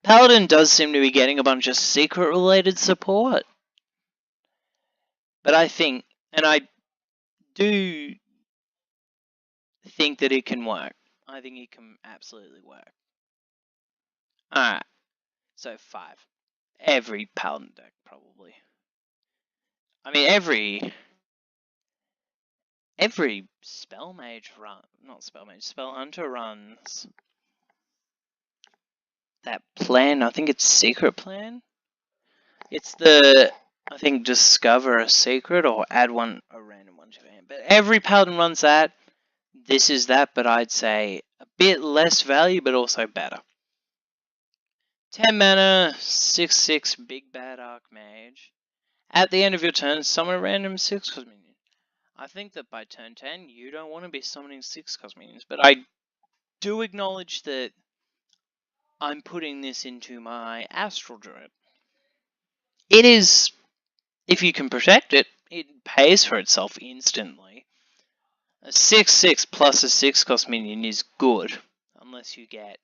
Paladin does seem to be getting a bunch of secret related support. But I think, and I do think that it can work. I think it can absolutely work. Alright, so 5. Every Paladin deck, probably. I mean, every Spell Mage run, not Spell Mage, Spell Hunter runs that plan. I think it's Secret Plan. It's the, I think, discover a secret or add a random one to your hand. But every Paladin runs that. This is that, but I'd say a bit less value, but also better. 10 mana, 6/6 Big Bad Archmage. At the end of your turn, summon a random 6-cost minion. I think that by turn 10, you don't want to be summoning 6-cost minions, but I do acknowledge that I'm putting this into my Astral Druid. It is, if you can protect it, it pays for itself instantly. A 6/6 plus a 6-cost minion is good, unless you get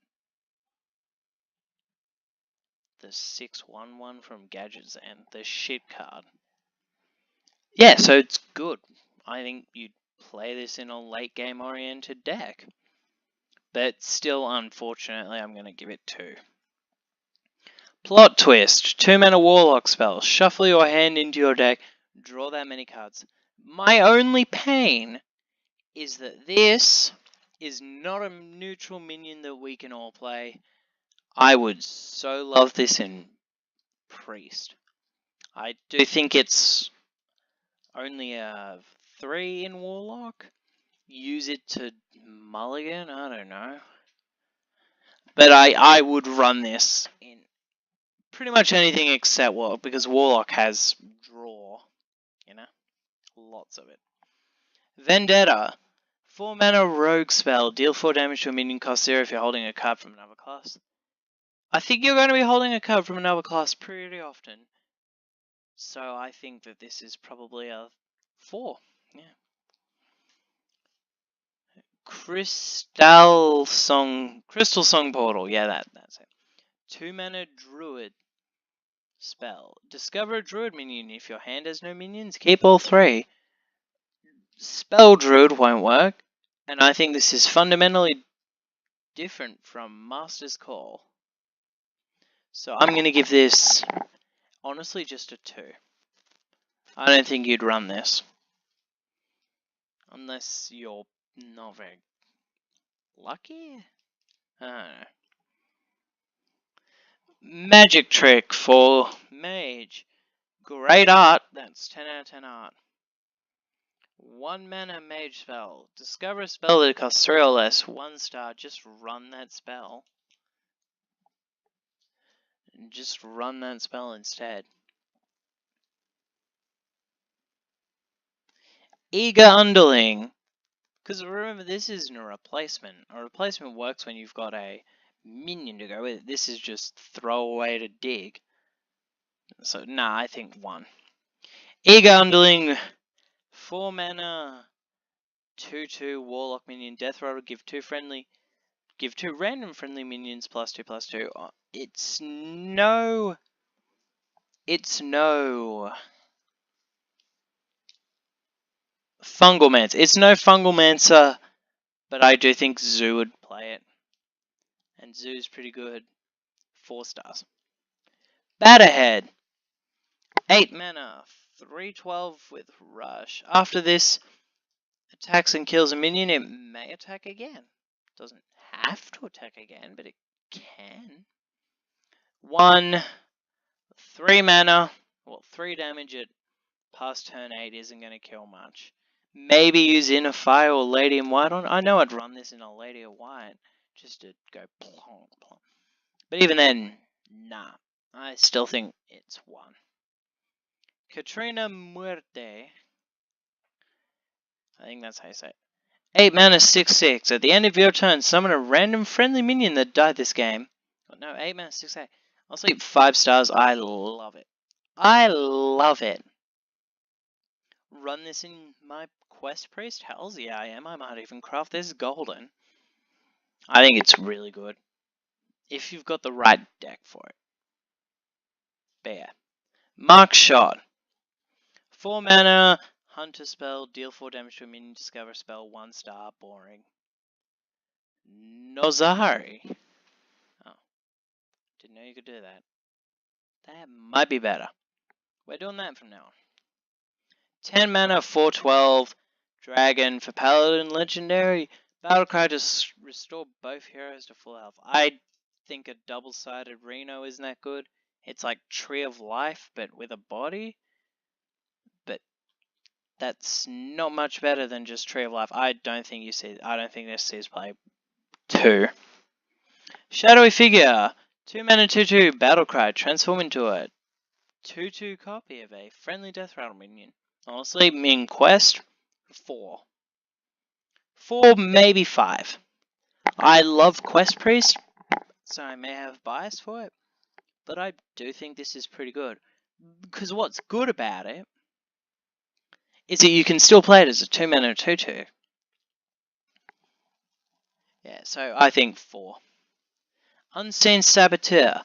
the 6/1/1 from Gadgets and the shit card. Yeah, so it's good. I think you'd play this in a late game oriented deck. But still, unfortunately, I'm going to give it 2. Plot Twist. 2 mana Warlock spell. Shuffle your hand into your deck. Draw that many cards. My only pain is that this is not a neutral minion that we can all play. I would so love this in Priest. I do think it's only a 3 in Warlock. Use it to mulligan? I don't know. But I would run this in pretty much anything except Warlock, because Warlock has draw, you know? Lots of it. Vendetta. 4 mana rogue spell. Deal 4 damage to a minion, cost 0 if you're holding a card from another class. I think you're going to be holding a card from another class pretty often. So I think that this is probably a 4. Yeah. Crystal Song Portal. Yeah, that's it. 2 mana Druid spell. Discover a Druid minion. If your hand has no minions, keep all 3. Spell Druid won't work, and I think this is fundamentally different from Master's Call. So I'm going to give this, honestly, just a 2. I don't think you'd run this. Unless you're not very lucky? I don't know. Magic Trick for Mage. Great art. That's 10 out of 10 art. 1 mana Mage spell. Discover a spell that costs 3 or less. 1 star. Just run that spell. Just run that spell instead. Eager Underling. Because remember, this isn't a replacement. A replacement works when you've got a minion to go with it. This is just throw away to dig. So, nah, I think 1. Eager Underling. 4 mana. 2/2 Warlock minion. Death Rattle. Give 2 friendly. give 2 random friendly minions +2/+2. It's no Fungalmancer. It's no Fungalmancer, but I do think Zoo would play it. And Zoo's pretty good. 4 stars. Batterhead. 8 mana. 3/12 with Rush. After this attacks and kills a minion, it may attack again. Doesn't have to attack again, but it can. 1, 3 mana. Well, 3 damage at past turn 8 isn't going to kill much. Maybe use Inner Fire or Lady in White on. I know I'd run this in a Lady of White just to go plonk, plonk. But even then, nah. I still think it's 1. Katrina Muerte. I think that's how you say it. 8 mana, 6/6. At the end of your turn, summon a random friendly minion that died this game. Oh, no, 8 mana, 6/8. I'll sleep 5 stars. I love it. I love it. Run this in my Quest Priest? Hells yeah, I am. I might even craft this golden. I think it's really good. If you've got the right deck for it. But yeah. Mark Shot. 4 mana, Hunter spell, deal 4 damage to a minion, discover a spell, 1 star, boring. Nozari. Oh. Didn't know you could do that. That might be better. We're doing that from now on. 10 mana, 4/12, Dragon for Paladin Legendary. Battlecry to restore both heroes to full health. I think a double-sided Reno isn't that good. It's like Tree of Life, but with a body. But that's not much better than just Tree of Life. I don't think this sees play 2. Shadowy Figure. 2 mana, 2/2, Battlecry. Transform into a 2/2 copy of a friendly Death Rattle minion. Honestly, in Quest, 4. 4, maybe 5. I love Quest Priest, so I may have bias for it, but I do think this is pretty good. Because what's good about it is that you can still play it as a 2 mana 2/2. Yeah, so I think 4. Unseen Saboteur.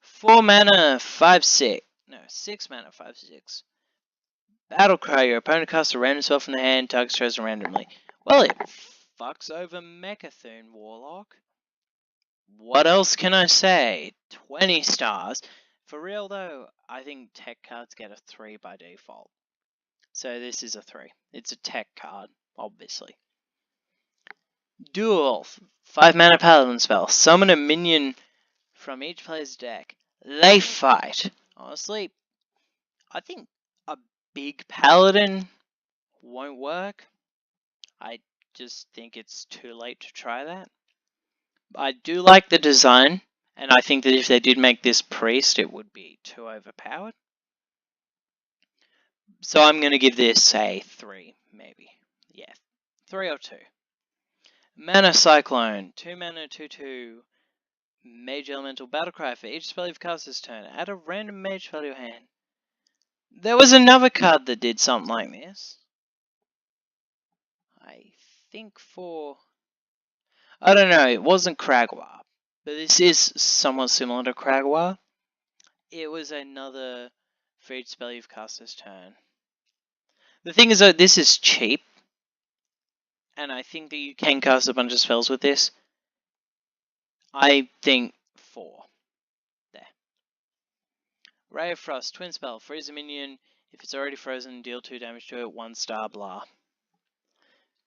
4 mana 5/6. No, 6 mana 5/6. Battlecry, your opponent casts a random spell from the hand, targets chosen randomly. Well, it fucks over Mechathune Warlock. What else can I say? 20 stars. For real though, I think tech cards get a 3 by default. So this is a 3. It's a tech card, obviously. Duel. 5 mana Paladin spell. Summon a minion from each player's deck. They fight. Honestly, I think a big Paladin won't work. I just think it's too late to try that. I do like the design, and I think that if they did make this priest, it would be too overpowered. So I'm going to give this a 3, maybe. Yeah, 3 or 2. Mana Cyclone. 2 mana, 2/2. Mage Elemental Battlecry. For each spell you've cast this turn, add a random mage spell to your hand. There was another card that did something like this. I think for... I don't know, it wasn't Kragwa, but this is somewhat similar to Kragwa. It was another for each spell you've cast this turn. The thing is that this is cheap, and I think that you can cast a bunch of spells with this. I think 4. There. Ray of Frost, twin spell, freeze a minion. If it's already frozen, deal 2 damage to it, 1 star, blah.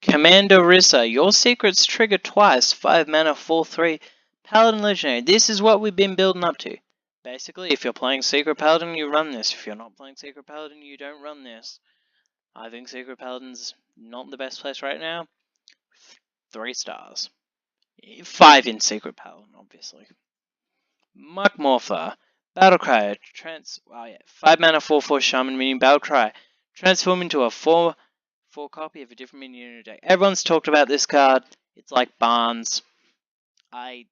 Commander Rissa, your secrets trigger twice, 5 mana, 4/3, Paladin Legendary. This is what we've been building up to. Basically, if you're playing Secret Paladin, you run this. If you're not playing Secret Paladin, you don't run this. I think Secret Paladin's not the best place right now. 3 stars. 5 in Secret Paladin, obviously. Muck Morpher. Battlecry. 5 mana, 4/4 Shaman, meaning Battlecry. Transform into a 4 copy of a different minion in your deck. Everyone's talked about this card. It's like Barnes. I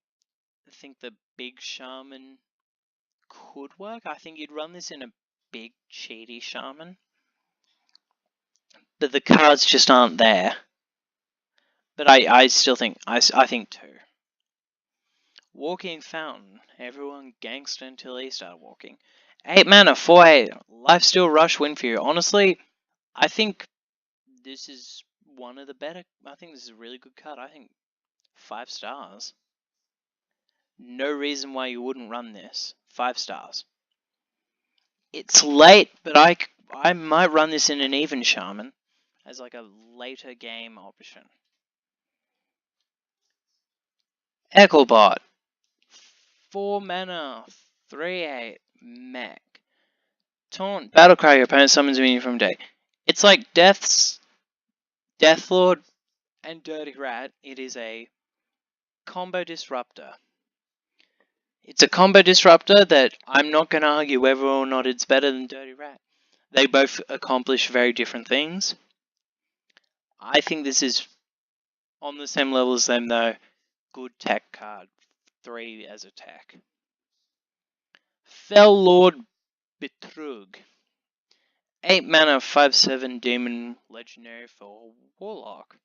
think the big Shaman could work. I think you'd run this in a big cheaty Shaman. But the cards just aren't there. But I still think, I think 2. Walking Fountain. Everyone gangster until he started walking. 8 mana, 4/8. Lifesteal Rush win for you. Honestly, I think this is one of the better. I think this is a really good card. I think 5 stars. No reason why you wouldn't run this. 5 stars. It's late, but I might run this in an even shaman as like a later game option. Ecclebot. 4 mana, 3/8 mech. Taunt. Battlecry. Your opponent summons a minion from day. It's like Deathlord and Dirty Rat. It is a combo disruptor. It's a combo disruptor that I'm not going to argue whether or not it's better than Dirty Rat. They both accomplish very different things. I think this is on the same level as them though. Good tech card. 3 as a tech. Fell Lord Betrug. 8 mana, 5/7 demon legendary for Warlock.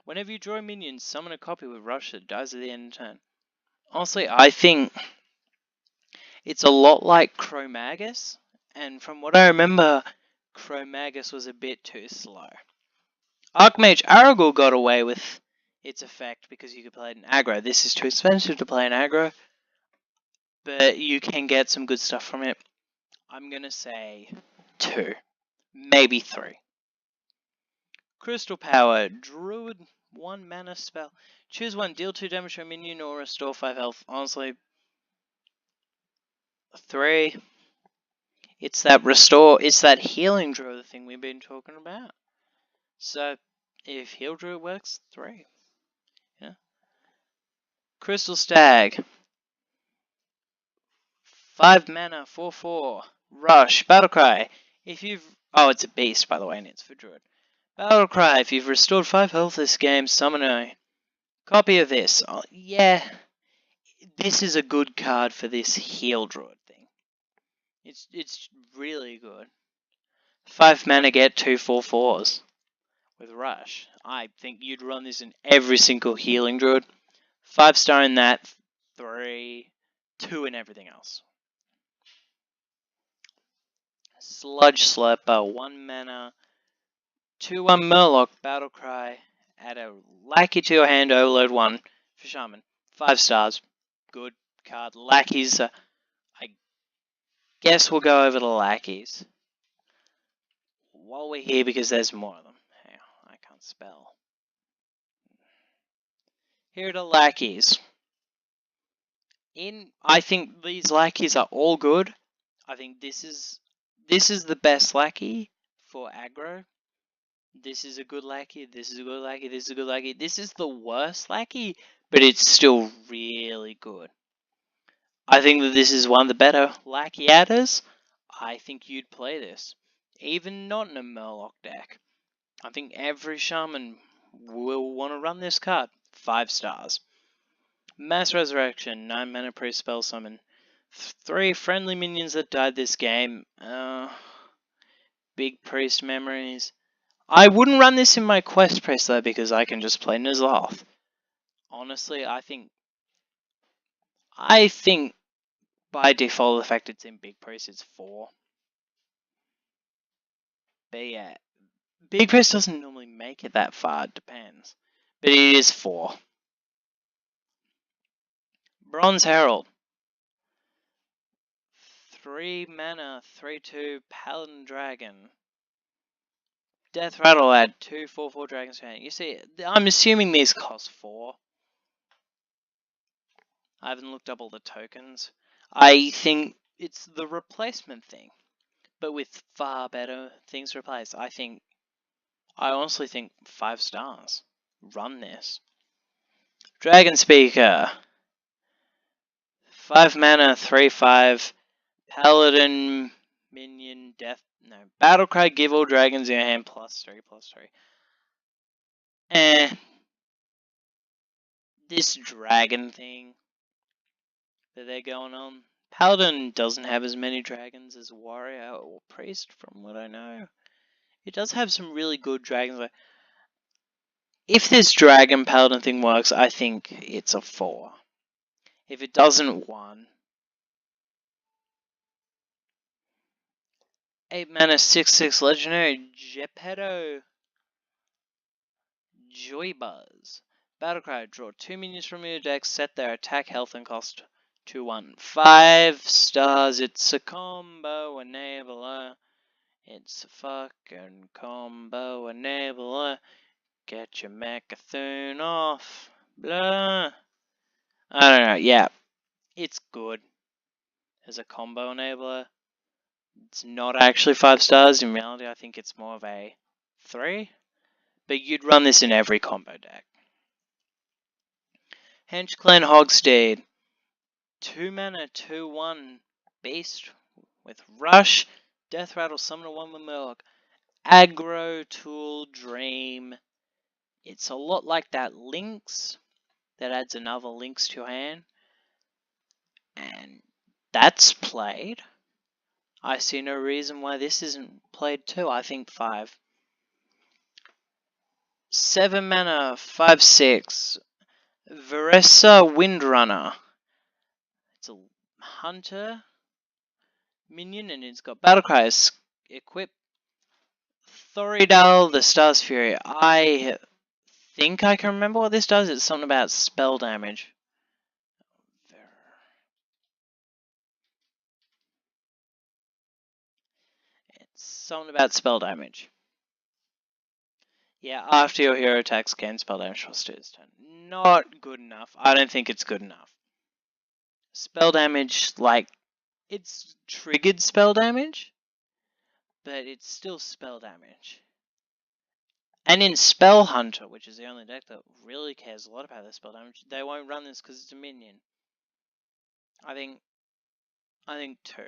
Whenever you draw a minion, summon a copy with Rush that dies at the end of turn. Honestly, I think it's a lot like Chromagus, and from what I remember, Chromagus was a bit too slow. Archmage Aragorn got away with its effect because you could play it in aggro. This is too expensive to play in aggro, but you can get some good stuff from it. I'm going to say 2, maybe 3. Crystal Power, Druid, 1 mana spell. Choose 1, deal 2 damage to a minion or restore 5 health. Honestly, 3. It's that restore, it's that healing druid thing we've been talking about. So, if heal druid works, 3. Yeah. Crystal Stag. 5 mana, 4/4. Rush, Battlecry. If you've... Oh, it's a beast, by the way, and it's for druid. Battlecry, if you've restored 5 health this game, summon a copy of this. Oh, yeah. This is a good card for this heal druid thing. It's really good. 5 mana, get 2 4/4s with Rush. I think you'd run this in every single healing druid. 5-star in that, 3, 2 in everything else. Sludge Slurper, 1 mana, 2/1 Murloc, Battlecry, add a Lackey to your hand, overload 1 for Shaman. 5 stars, good card. Lackeys, I guess we'll go over the Lackeys while we're here because there's more of them. Hey, I can't spell. Here are the Lackeys. I think these Lackeys are all good. I think this is the best Lackey for aggro. This is a good Lackey, this is a good Lackey, this is a good Lackey. This is the worst Lackey, but it's still really good. I think that this is one of the better Lackey adders. I think you'd play this. Even not in a Murloc deck. I think every Shaman will want to run this card. 5 stars. Mass Resurrection, 9 mana pre-spell summon. 3 friendly minions that died this game. Big Priest Memories. I wouldn't run this in my Quest Priest though because I can just play Nuzlocke. Honestly, I think by default the fact it's in Big Priest it's 4. But yeah, Big Priest doesn't normally make it that far, it depends. But it is 4. Bronze Herald. 3 mana, 3/2 Paladin Dragon. Death Rattle, add 2 4/4 dragons to hand. You see, I'm assuming these cost 4. I haven't looked up all the tokens. I think it's the replacement thing, but with far better things to replace. I honestly think 5 stars. Run this. Dragon Speaker. 5 mana, 3/5 Paladin minion death. No. Battlecry, give all dragons in your hand +3/+3. This dragon thing that they're going on. Paladin doesn't have as many dragons as Warrior or Priest, from what I know. It does have some really good dragons. If this Dragon Paladin thing works, I think it's a 4. If it doesn't, 1. 8 mana, 6/6 legendary, Geppetto, Joybuzz. Battlecry, draw 2 minions from your deck, set their attack, health, and cost to 1. 5 stars, it's a combo enabler. It's a fucking combo enabler. Get your Mechathune off. Blah. I don't know, yeah. It's good as a combo enabler. It's not actually 5 stars. In reality, I think it's more of a 3. But you'd run this in every combo deck. Hench Clan Hogsteed. 2 mana, 2/1 beast with Rush. Death Rattle, summon a 1/1 Murloc. Aggro, Tool, Dream. It's a lot like that Lynx. That adds another Lynx to your hand. And that's played. I see no reason why this isn't played too. I think 5. 7 mana, 5/6. Veresa Windrunner. It's a hunter minion and it's got Battlecry equipped. Thoridal, the Star's Fury. I think I can remember what this does. It's something about spell damage. It's something about spell damage. Yeah, after your hero attacks, gain spell damage for his turn. Not good enough. I don't think it's good enough. Spell damage, like, it's triggered spell damage, but it's still spell damage. And in Spell Hunter, which is the only deck that really cares a lot about the spell damage, they won't run this because it's a minion. I think 2.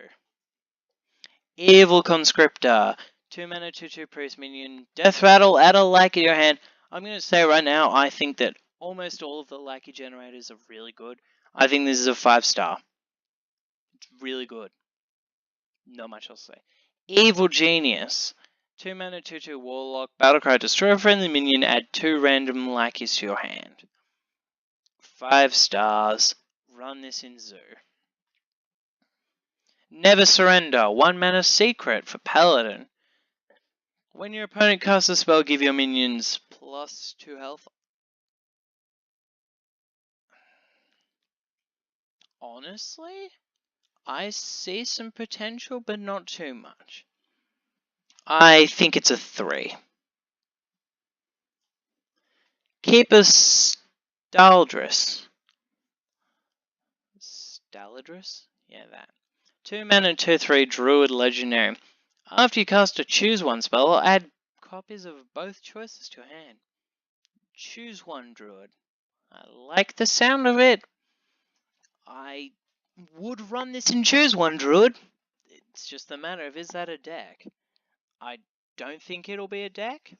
Evil Conscriptor. 2 mana, 2/2 priest minion. Death Rattle, add a Lackey to your hand. I'm going to say right now, I think that almost all of the Lackey generators are really good. I think this is a 5-star. It's really good. Not much else to say. Evil Genius. 2 mana, 2/2 Warlock. Battlecry, destroy a friendly minion, add 2 random lackeys to your hand. 5 stars. Run this in Zoo. Never Surrender. 1 mana Secret for Paladin. When your opponent casts a spell, give your minions +2 health. Honestly, I see some potential, but not too much. I think it's a 3. Keeper Staldris. Staladris? Yeah, that. 2 mana, 2/3 Druid Legendary. After you cast a choose 1 spell, add copies of both choices to your hand. Choose 1 Druid. I like the sound of it. I would run this in choose 1 Druid. It's just a matter of, is that a deck? I don't think it'll be a deck.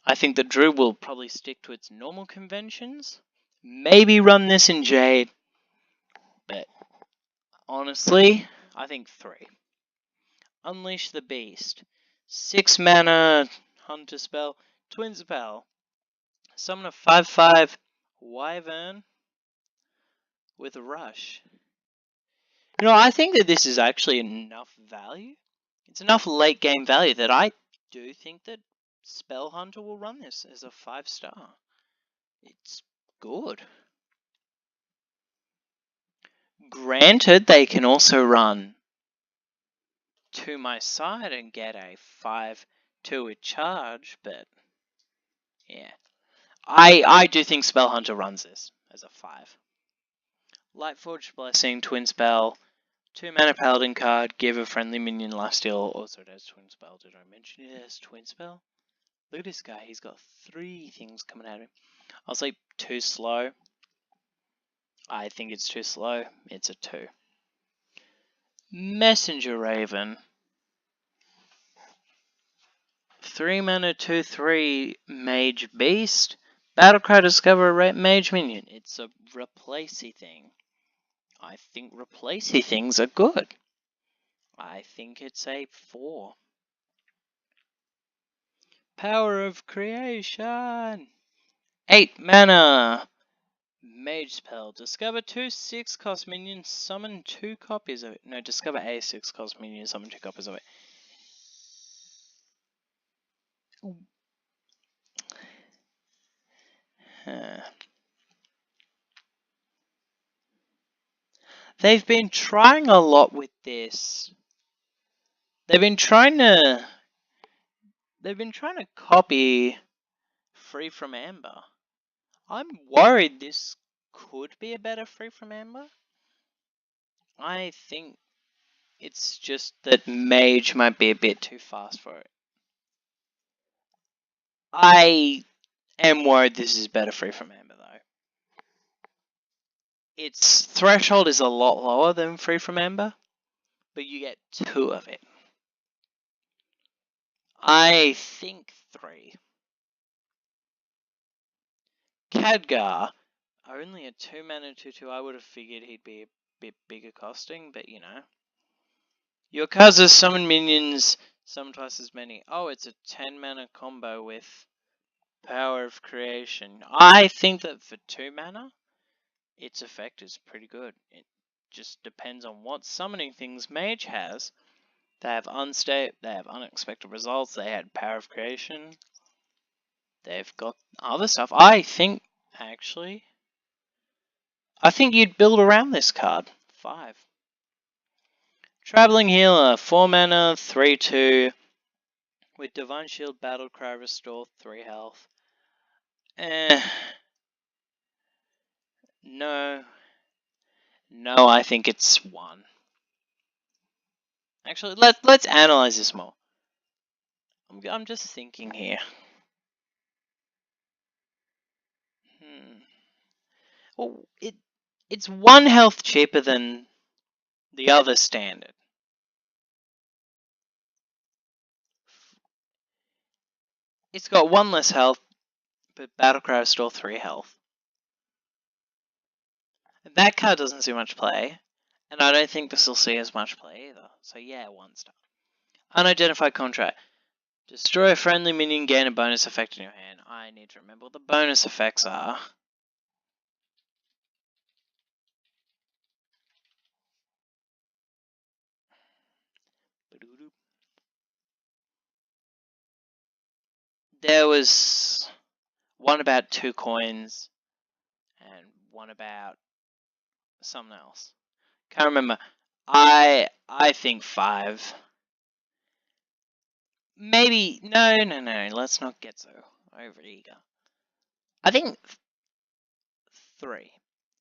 I think the Druid will probably stick to its normal conventions. Maybe run this in Jade. But honestly, I think 3. Unleash the Beast. 6 mana hunter spell. Twin spell. Summon a 5/5 Wyvern with a Rush. You know, I think that this is actually enough value. It's enough late game value that I do think that Spell Hunter will run this as a 5-star. It's good. Granted, they can also run to my side and get a 5/2 with charge, but yeah. I do think Spell Hunter runs this as a 5. Lightforged Blessing, Twin Spell, 2 mana Paladin card, give a friendly minion lifesteal. Also, it has Twin Spell. Did I mention it has Twin Spell? Look at this guy, he's got 3 things coming at him. I'll say too slow. I think it's too slow. It's a 2. Messenger Raven. 3 mana, 2/3 Mage Beast. Battlecry, discover a Mage minion. It's a replacey thing. I think replacey things are good. I think it's a 4. Power of Creation. 8 mana. Mage spell. Discover 2 6 cost minions, summon 2 copies of it. No, discover a 6 cost minion, summon 2 copies of it. Huh. They've been trying a lot with this. They've been trying to copy Free from Amber. I'm worried this could be a better Free from Amber. I think it's just that Mage might be a bit too fast for it. I am worried this is better Free from Amber though. Its threshold is a lot lower than Free from Amber, but you get 2 of it. I think 3. Khadgar, only a 2 mana 2/2. I would have figured he'd be a bit bigger costing, but you know. Your cards are summon minions, summon twice as many. Oh, it's a 10 mana combo with Power of Creation. I think that for 2 mana, its effect is pretty good. It just depends on what summoning things Mage has. They have Unstate, they have Unexpected Results, they had Power of Creation. They've got other stuff. I think, actually, you'd build around this card. 5. Traveling Healer, 4 mana, 3/2. With Divine Shield, Battle Cry, Restore 3 health. No. No, I think it's 1. Actually, let's analyze this more. I'm just thinking here. Well, it's 1 health cheaper than the other standard. It's got 1 less health, but Battlecry Restore 3 health. That card doesn't see much play, and I don't think this will see as much play either. So yeah, 1 star. Unidentified Contract. Destroy a friendly minion, gain a bonus effect in your hand. I need to remember what the bonus effects are. There was one about 2 coins, and one about something else. Can't remember. I think 5. Maybe no. Let's not get so overeager. I think 3.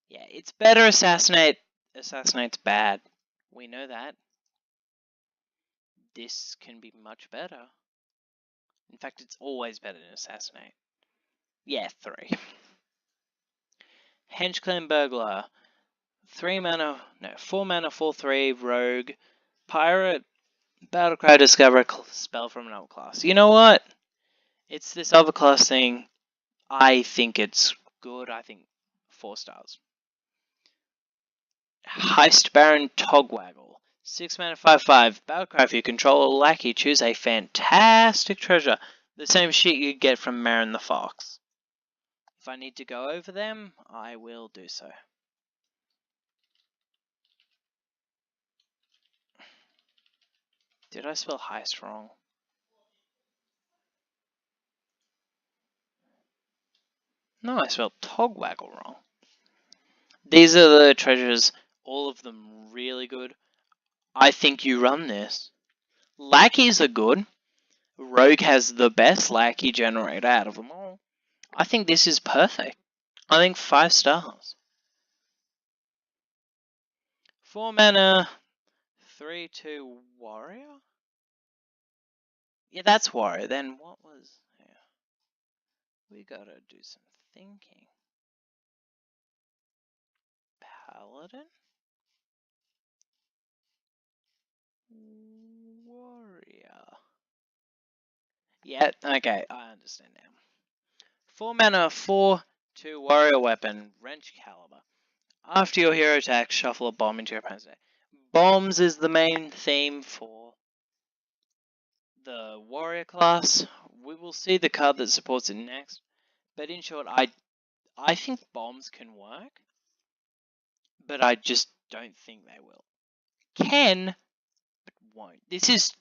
Yeah, it's better. Assassinate's bad. We know that. This can be much better. In fact, it's always better than Assassinate. Yeah, 3. Henchclan Burglar. 4 mana, 4/3, Rogue, Pirate, Battlecry, discover a spell from another class. You know what? It's this other class thing. I think it's good. I think 4 stars. Heist Baron Togwaggle. 6 mana, 5/5. Battlecry, if you control a lackey, choose a fantastic treasure. The same shit you get from Marin the Fox. If I need to go over them, I will do so. Did I spell heist wrong? No, I spelled Togwaggle wrong. These are the treasures, all of them really good. I think you run this. Lackeys are good. Rogue has the best lackey generator out of them all. I think this is perfect. I think 5 stars. 4 mana, 3/2 warrior? Yeah, that's warrior. Then what was... Yeah. We gotta do some thinking. Paladin? Warrior. Yeah, okay, I understand now. 4 mana, 4/2 warrior weapon, Wrench Caliber. After your hero attacks, shuffle a bomb into your opponent's deck. Bombs is the main theme for the warrior class. We will see the card that supports it next. But in short, I think bombs can work, but I just don't think they will. Can, but won't. This is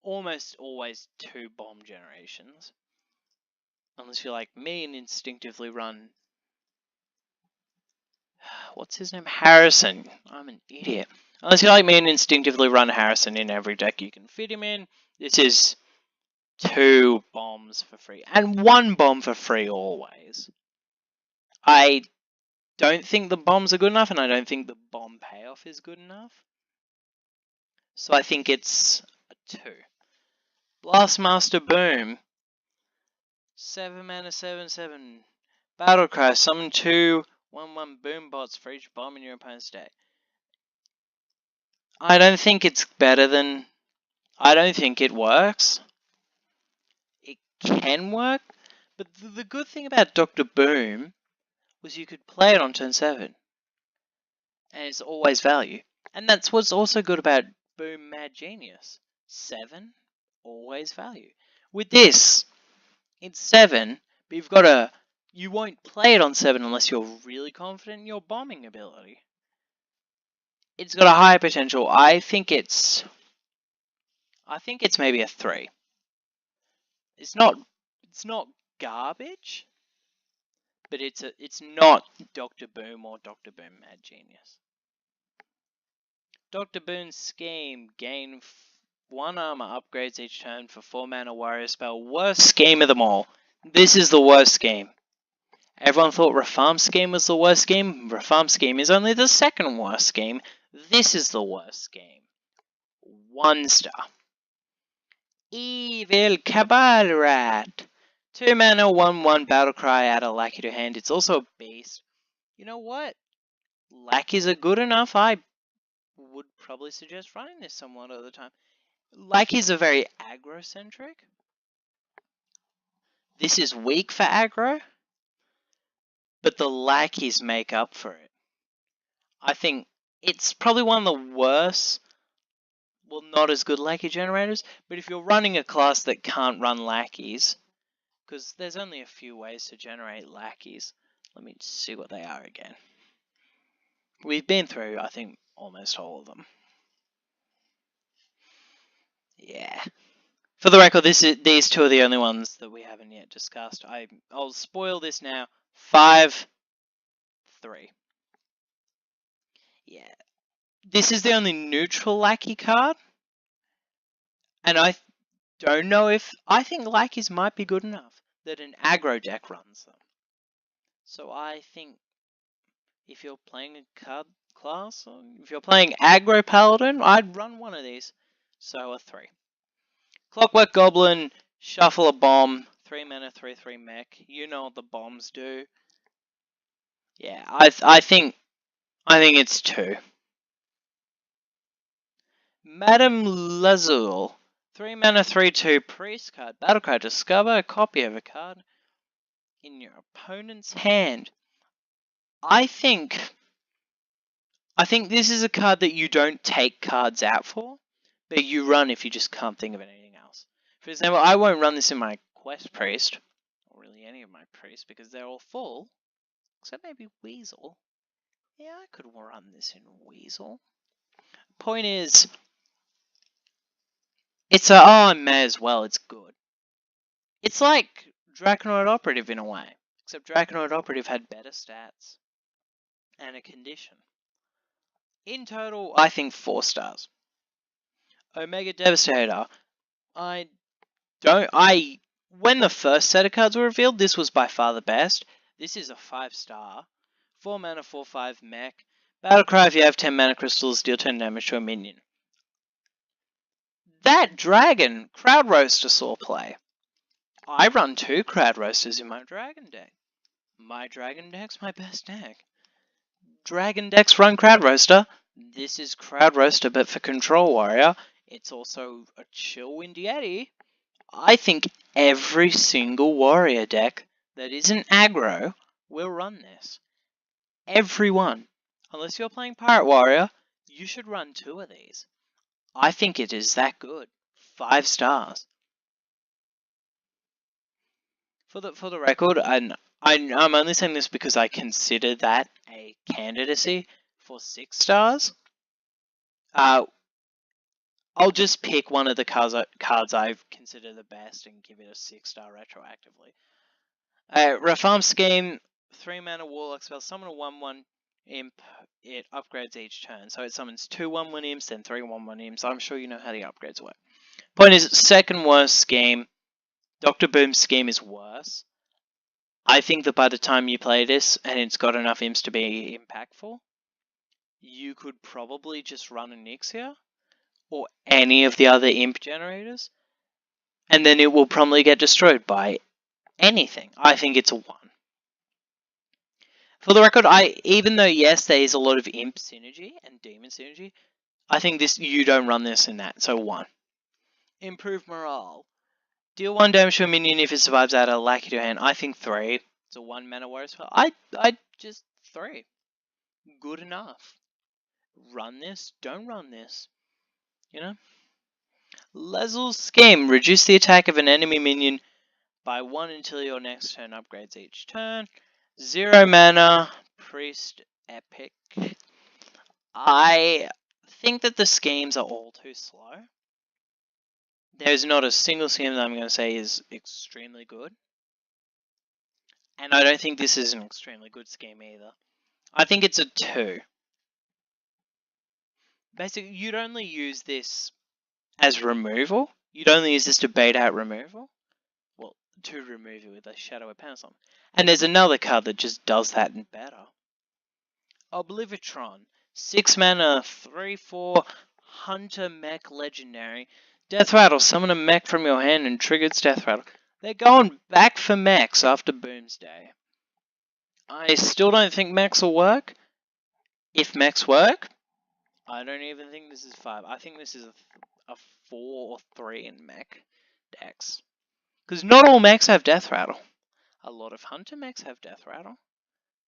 almost always 2 bomb generations. Unless you're like me and instinctively run... What's his name? Harrison. I'm an idiot. Unless you're like me and instinctively run Harrison in every deck you can fit him in. This is 2 bombs for free. And 1 bomb for free always. I don't think the bombs are good enough, and I don't think the bomb payoff is good enough. So I think it's a 2. Blastmaster Boom. 7 mana, 7/7. Battlecry. Summon 2 1/1 boom bots for each bomb in your opponent's deck. I don't think it's better than... I don't think it works. It can work, but the good thing about Dr. Boom was you could play it on turn 7. And it's always value. And that's what's also good about Boom Mad Genius. 7, always value. With this, it's 7, but you've got a... You won't play it on 7 unless you're really confident in your bombing ability. It's got a high potential. I think it's maybe a 3. It's not garbage, but it's not Dr. Boom or Dr. Boom Mad Genius. Dr. Boom's scheme, gain 1 armor upgrades each turn for 4 mana warrior spell. Worst scheme of them all. This is the worst scheme. Everyone thought Reform Scheme was the worst scheme. Reform Scheme is only the second worst scheme. This is the worst scheme. 1 star. Evil Cabal Rat. 2 mana, 1/1 Battlecry, add a Lackey to hand. It's also a beast. You know what? Lackeys are good enough. I would probably suggest running this somewhat of the time. Lackeys are very aggro-centric. This is weak for aggro, but the lackeys make up for it. I think it's probably one of the worst, well, not as good lackey generators, but if you're running a class that can't run lackeys, because there's only a few ways to generate lackeys. Let me see what they are again. We've been through, I think, almost all of them. Yeah. For the record, these 2 are the only ones that we haven't yet discussed. I'll spoil this now. 5-3. Yeah. This is the only neutral lackey card. And I don't know if... I think lackeys might be good enough that an aggro deck runs them. So I think if you're playing a card class, or if you're playing aggro paladin, I'd run one of these. So a 3. Clockwork Goblin, shuffle a bomb, 3 mana, 3/3 mech. You know what the bombs do. Yeah, I think it's 2. Madame Lazul, 3 mana, 3/2 priest card. Battlecry, discover a copy of a card in your opponent's hand. I think this is a card that you don't take cards out for, but you run if you just can't think of anything else. For example, I won't run this in my Quest Priest, or really any of my priests, because they're all full, except maybe Weasel. Yeah, I could run this in Weasel. Point is, it's I may as well, it's good. It's like Draconoid Operative in a way, except Draconoid Operative had better stats and a condition. In total, I think 4 stars. Omega Devastator. When the first set of cards were revealed, this was by far the best. This is a 5-star. 4 mana, 4/5 mech. Battlecry, if you have 10 mana crystals, deal 10 damage to a minion. That dragon, Crowd Roaster, saw play. I run 2 Crowd Roasters in my dragon deck. My dragon deck's my best deck. Dragon decks run Crowd Roaster. This is Crowd Roaster, but for Control Warrior. It's also a Chillwind Yeti. I think every single warrior deck that isn't aggro will run this. Everyone. Unless you're playing Pirate Warrior, you should run 2 of these. I think it is that good. 5 stars. For the record, and I'm only saying this because I consider that a candidacy for 6 stars. I'll just pick one of the cards I've considered the best and give it a 6-star retroactively. Reform Scheme, 3 mana Warlock spell, summon a 1/1 imp, it upgrades each turn. So it summons 2 1/1 imps, then 3 1/1 imps. I'm sure you know how the upgrades work. Point is, second worst scheme, Dr. Boom's scheme is worse. I think that by the time you play this, and it's got enough imps to be impactful, you could probably just run a Nyx here, or any of the other imp generators, and then it will probably get destroyed by anything. I think it's a 1. For the record, even though yes, there is a lot of imp synergy and demon synergy, I think you don't run this in that, so 1. Improve morale. Deal 1 damage to a minion if it survives out of lackey to hand. I think 3. It's a 1 mana warrior spell. I just 3. Good enough. Run this, don't run this. You know? Lezel's Scheme. Reduce the attack of an enemy minion by 1 until your next turn upgrades each turn. 0 mana. Priest Epic. I think that the schemes are all too slow. There's not a single scheme that I'm going to say is extremely good. And I don't think this is an extremely good scheme either. I think it's a 2. Basically, you'd only use this as removal. You'd only use this to bait out removal. Well, to remove it with a Shadow of Power. And there's another card that just does that and better. Oblivitron. 6 mana, 3/4, Hunter Mech Legendary. Death Rattle. Summon a mech from your hand and triggers Death Rattle. They're going back for mechs after Boomsday. I still don't think mechs will work. If mechs work, I don't even think this is 5. I think this is a 4 or 3 in mech decks. Because not all mechs have Death Rattle. A lot of Hunter mechs have Death Rattle.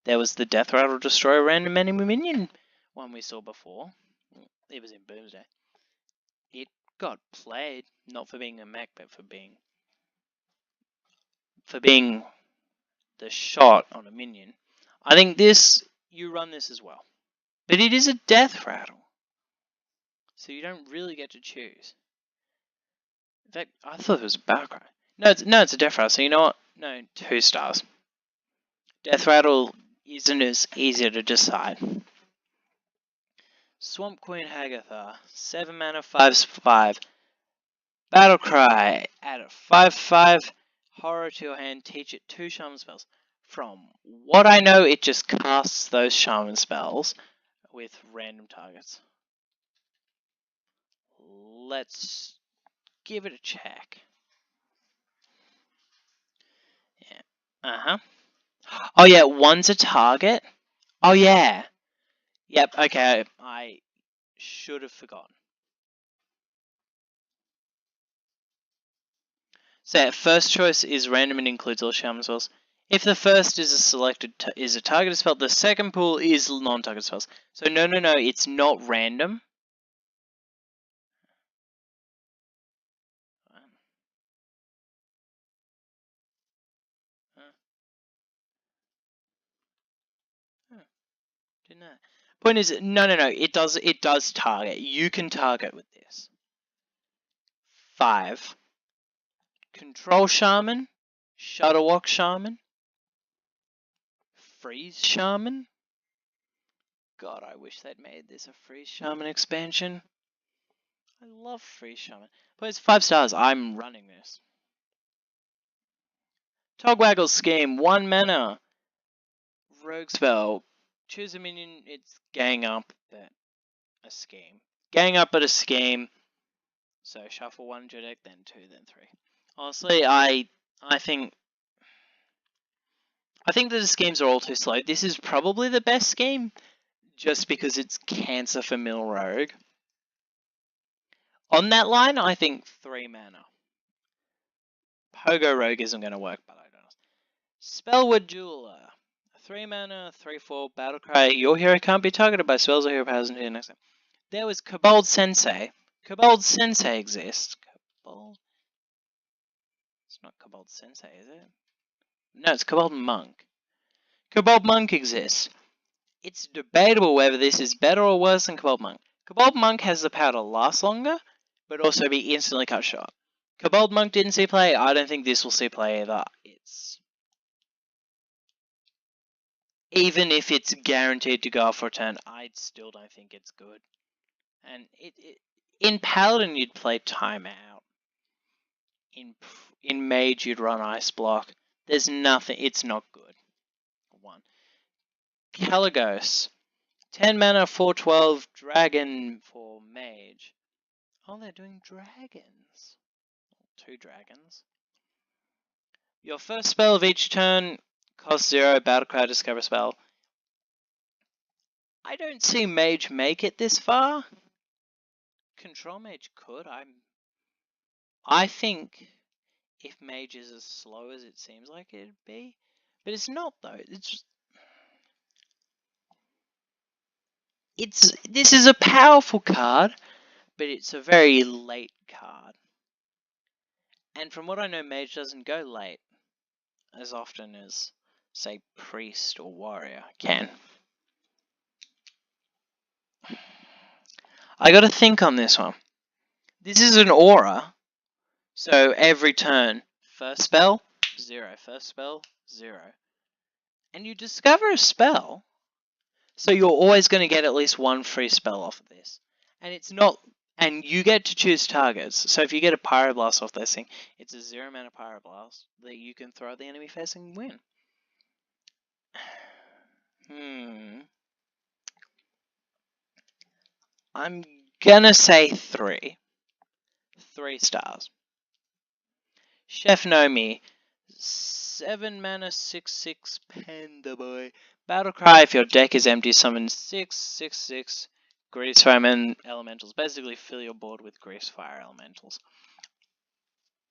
There was the Death Rattle Destroy a Random Enemy Minion one we saw before. It was in Boomsday. It got played, not for being a mech, but for being the shot on a minion. I think this, you run this as well. But it is a Death Rattle. So you don't really get to choose. In fact, I thought it was a Battle Cry. No, it's a Death Rattle, so you know what? No, 2 stars. Death Rattle isn't as easy to decide. Swamp Queen Hagatha, 7 mana, 5/5. Battle Cry, add a 5/5 horror to your hand, teach it 2 shaman spells. From what I know, it just casts those shaman spells with random targets. Let's give it a check. Yeah. Oh yeah, 1's a target? Oh yeah. Yep, okay, I should have forgotten. So first choice is random and includes all shaman spells. If the first is a targeted spell, the second pool is non-targeted spells. So no, it's not random. Didn't know. Point is, no, it does target. You can target with this. 5. Control Shaman, Shutterwalk Shaman, Freeze Shaman. God, I wish they'd made this a Freeze Shaman expansion. I love Freeze Shaman. But it's 5 stars. I'm running this. Togwaggle Scheme, 1 mana. Rogue Spell. Choose a minion. It's gang up at a scheme. Gang up at a scheme. So shuffle 1 to your deck, then 2, then 3. Honestly, I think that the schemes are all too slow. This is probably the best scheme, just because it's Cancer for Mill Rogue. On that line, I think 3 mana. Pogo Rogue isn't going to work, but I don't know. Spellwood Jeweler. 3 mana, 3/4, Battlecry. Your hero can't be targeted by spells or hero powers until your next time. There was Kobold Sensei. Kobold Sensei exists. Kobold. It's not Kobold Sensei, is it? No, it's Kobold Monk. Kobold Monk exists. It's debatable whether this is better or worse than Kobold Monk. Kobold Monk has the power to last longer, but also be instantly cut short. Kobold Monk didn't see play. I don't think this will see play either. Even if it's guaranteed to go off for a turn, I still don't think it's good. And in Paladin, you'd play Timeout. In Mage, you'd run Ice Block. There's nothing. It's not good. 1. Caligos. 10 mana, 4/12, Dragon for Mage. Oh, they're doing dragons. 2 dragons. Your first spell of each turn costs 0, Battlecry, discover spell. I don't see Mage make it this far. Control Mage could. I think if Mage is as slow as it seems like it'd be, but it's not though. This is a powerful card, but it's a very late card. And from what I know, Mage doesn't go late as often as, say, Priest or Warrior can. I gotta think on this one. This is an aura, so every turn, first spell, 0, first spell, 0. And you discover a spell, so you're always going to get at least 1 free spell off of this. And it's not, and you get to choose targets. So if you get a Pyroblast off this thing, it's a 0 mana Pyroblast that you can throw at the enemy facing and win. I'm gonna say 3. 3 stars. Chef Nomi, 7 mana, 6/6 Panda Boy. Battlecry, if your deck is empty, summon 6/6/6 Grease Fire Elementals. Basically, fill your board with Grease Fire Elementals.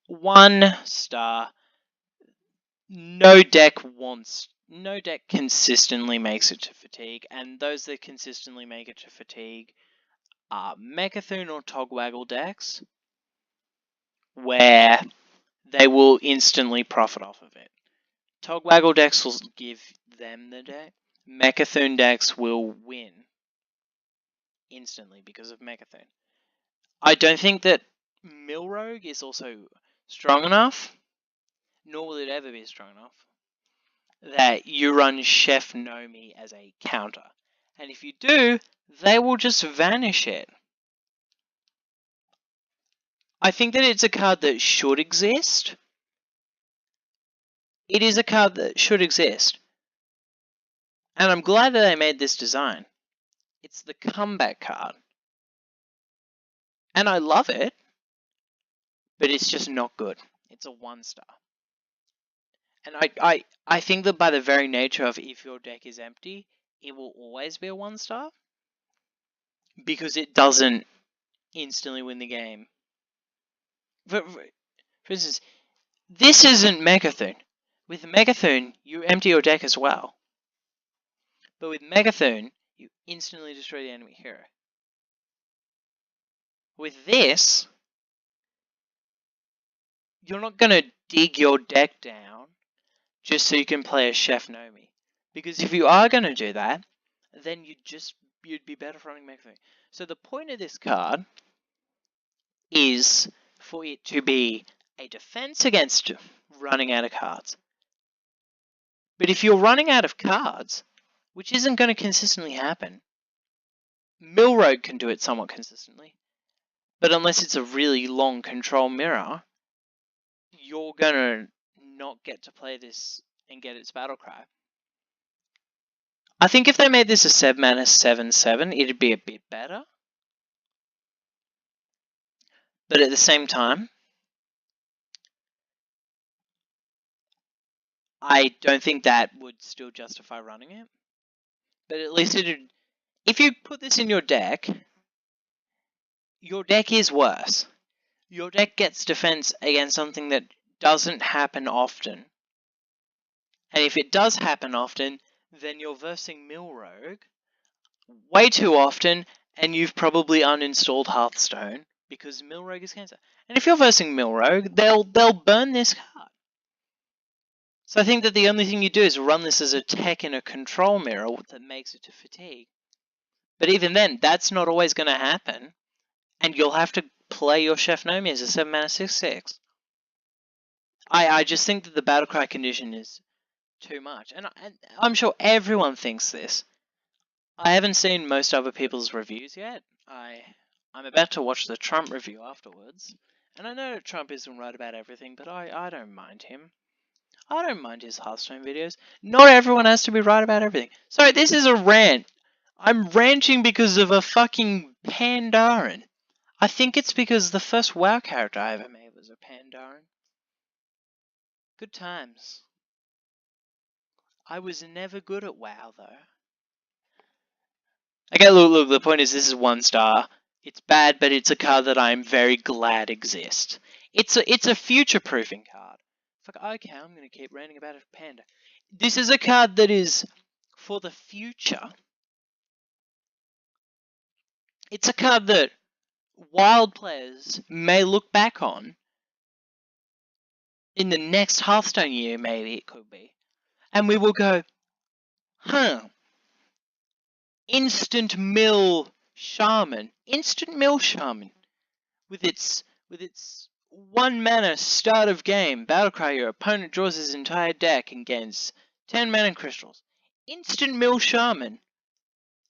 1 star. No deck consistently makes it to Fatigue, and those that consistently make it to Fatigue are Mecha'thun or Togwaggle decks, where they will instantly profit off of it. Togwaggle decks will give them the deck. Mecha'thun decks will win instantly because of Mecha'thun. I don't think that Milrogue is also strong enough, nor will it ever be strong enough, that you run Chef Nomi as a counter. And if you do, they will just vanish it. I think that it's a card that should exist. It is a card that should exist. And I'm glad that they made this design. It's the comeback card. And I love it, but it's just not good. It's a 1 star. And I think that by the very nature of if your deck is empty, it will always be a 1 star. Because it doesn't instantly win the game. For instance, this isn't Mecha'thun. With Mecha'thun, you empty your deck as well. But with Mecha'thun, you instantly destroy the enemy hero. With this, you're not going to dig your deck down just so you can play a Chef Nomi. Because if you are going to do that, then you'd be better running Mecha'thun. So the point of this card is for it to be a defense against running out of cards. But if you're running out of cards, which isn't going to consistently happen, Milrogue can do it somewhat consistently. But unless it's a really long control mirror, you're going to not get to play this and get its Battlecry. I think if they made this a 7 mana 7/7, it'd be a bit better. But at the same time, I don't think that would still justify running it. But at least if you put this in your deck is worse. Your deck gets defense against something that doesn't happen often. And if it does happen often, then you're versing Milrogue way too often, and you've probably uninstalled Hearthstone because Milrogue is cancer. And if you're versing Milrogue, they'll burn this card. So I think that the only thing you do is run this as a tech in a control mirror that makes it to fatigue. But even then, that's not always going to happen. And you'll have to play your Chef Nomi as a 7 mana 6/6. I just think that the Battlecry condition is too much. And I'm sure everyone thinks this. I haven't seen most other people's reviews yet. I'm about to watch the Trump review afterwards. And I know Trump isn't right about everything, but I don't mind him. I don't mind his Hearthstone videos. Not everyone has to be right about everything. Sorry, this is a rant. I'm ranting because of a fucking Pandaren. I think it's because the first WoW character I ever made was a Pandaren. Good times. I was never good at WoW, though. Okay, look, the point is this is 1 star. It's bad, but it's a card that I'm very glad exists. It's a future-proofing card. It's like, okay, I'm going to keep ranting about a panda. This is a card that is for the future. It's a card that wild players may look back on in the next Hearthstone year, maybe it could be. And we will go, huh, Instant Mill Shaman. Instant Mill Shaman. With its 1 mana start of game, Battlecry, your opponent draws his entire deck and gains 10 mana crystals. Instant Mill Shaman.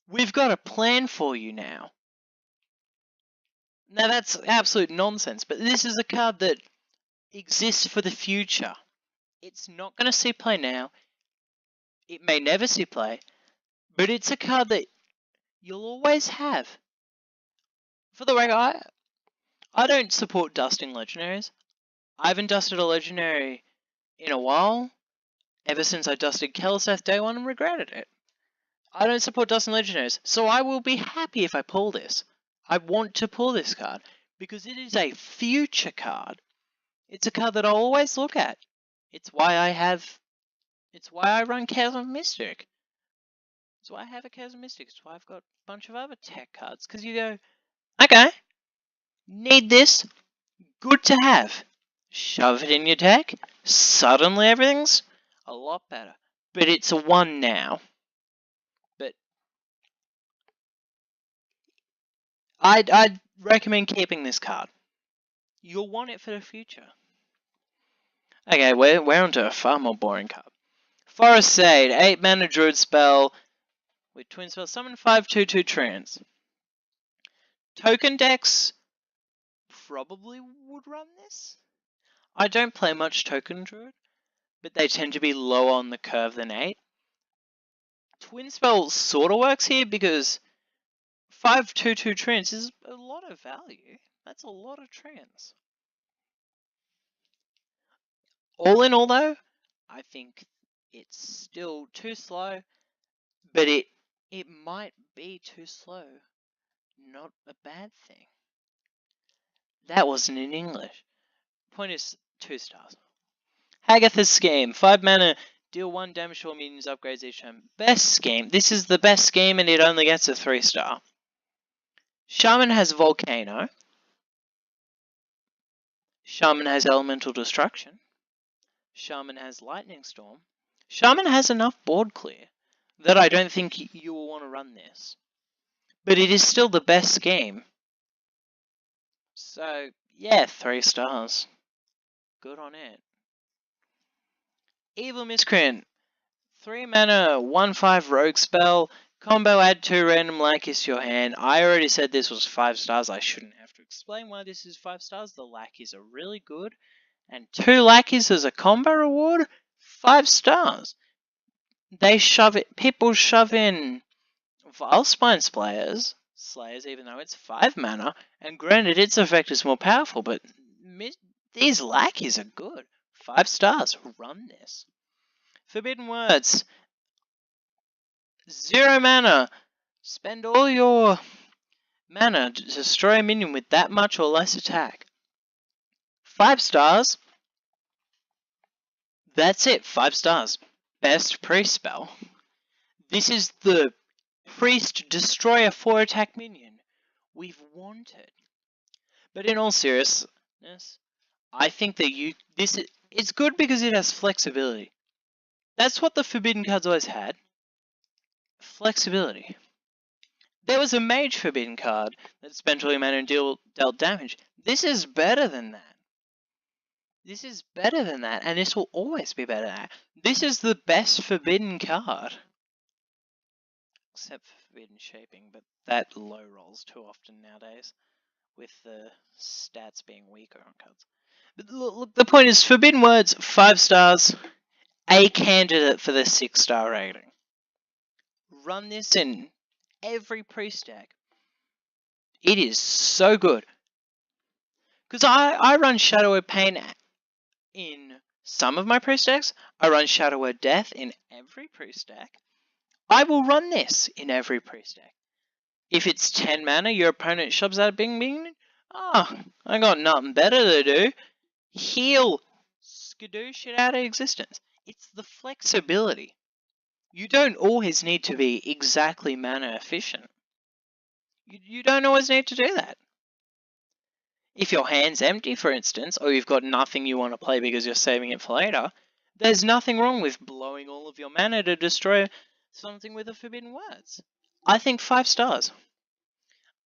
We've got a plan for you now. Now that's absolute nonsense, but this is a card that exists for the future. It's not going to see play now. It may never see play, but it's a card that you'll always have. For the record, I don't support dusting legendaries. I haven't dusted a legendary in a while, ever since I dusted Kel'Seth day 1 and regretted it. I don't support dusting legendaries, so I will be happy if I pull this. I want to pull this card, because it is a future card. It's a card that I'll always look at. It's why I run Chaos of Mystic. It's why I have a Chaos of Mystic. It's why I've got a bunch of other tech cards. Because you go, okay, need this, good to have. Shove it in your deck, suddenly everything's a lot better. But it's a 1 now. But I'd recommend keeping this card. You'll want it for the future. Okay, we're onto a far more boring card. Forest Sage, 8 mana druid spell with twin spell, summon 5/2/2 trance. Token decks probably would run this. I don't play much token druid, but they tend to be lower on the curve than 8. Twin spell sort of works here because 5/2/2 trance is a lot of value. That's a lot of trance. All in all, though, I think it's still too slow, but it might be too slow. Not a bad thing. That wasn't in English. Point is 2 stars. Hagatha's Scheme, 5 mana, deal 1 damage to all minions, upgrades each time. Best scheme. This is the best scheme and it only gets a 3 star. Shaman has Volcano. Shaman has Elemental Destruction. Shaman has Lightning Storm. Shaman has enough board clear that I don't think you will want to run this. But it is still the best scheme. So, yeah, 3 stars. Good on it. Evil Miscreant. 3 mana, 1/5 rogue spell. Combo, add 2 random lackeys to your hand. I already said this was 5 stars. I shouldn't have to explain why this is 5 stars. The lackeys are really good. And 2 lackeys as a combo reward? 5 stars. They shove it. People shove in Vilespine Slayers, even though it's 5 mana. And granted, its effect is more powerful, but these lackeys are good. 5 stars. Run this. Forbidden Words. 0 mana. Spend all your mana to destroy a minion with that much or less attack. 5 stars. That's it. 5 stars. Best priest spell. This is the priest destroy a 4 attack minion we've wanted. But in all seriousness, I think that it's good because it has flexibility. That's what the forbidden cards always had. Flexibility. There was a mage forbidden card that spent all your mana and dealt damage. This is better than that. This is better than that, and this will always be better than that. This is the best forbidden card. Except for forbidden shaping, but that low rolls too often nowadays, with the stats being weaker on cards. But look, the point is, forbidden words, 5 stars, a candidate for the 6-star rating. Run this in every priest deck. It is so good. Because I run Shadow of Pain in some of my priest decks. I run Shadow of Death in every priest deck. I will run this in every priest deck. If it's 10 mana, your opponent shoves out bing bing. I got nothing better to do. Heal. Skidoo shit out of existence. It's the flexibility. You don't always need to be exactly mana efficient. You don't always need to do that. If your hand's empty, for instance, or you've got nothing you want to play because you're saving it for later, there's nothing wrong with blowing all of your mana to destroy something with the forbidden words. I think 5 stars.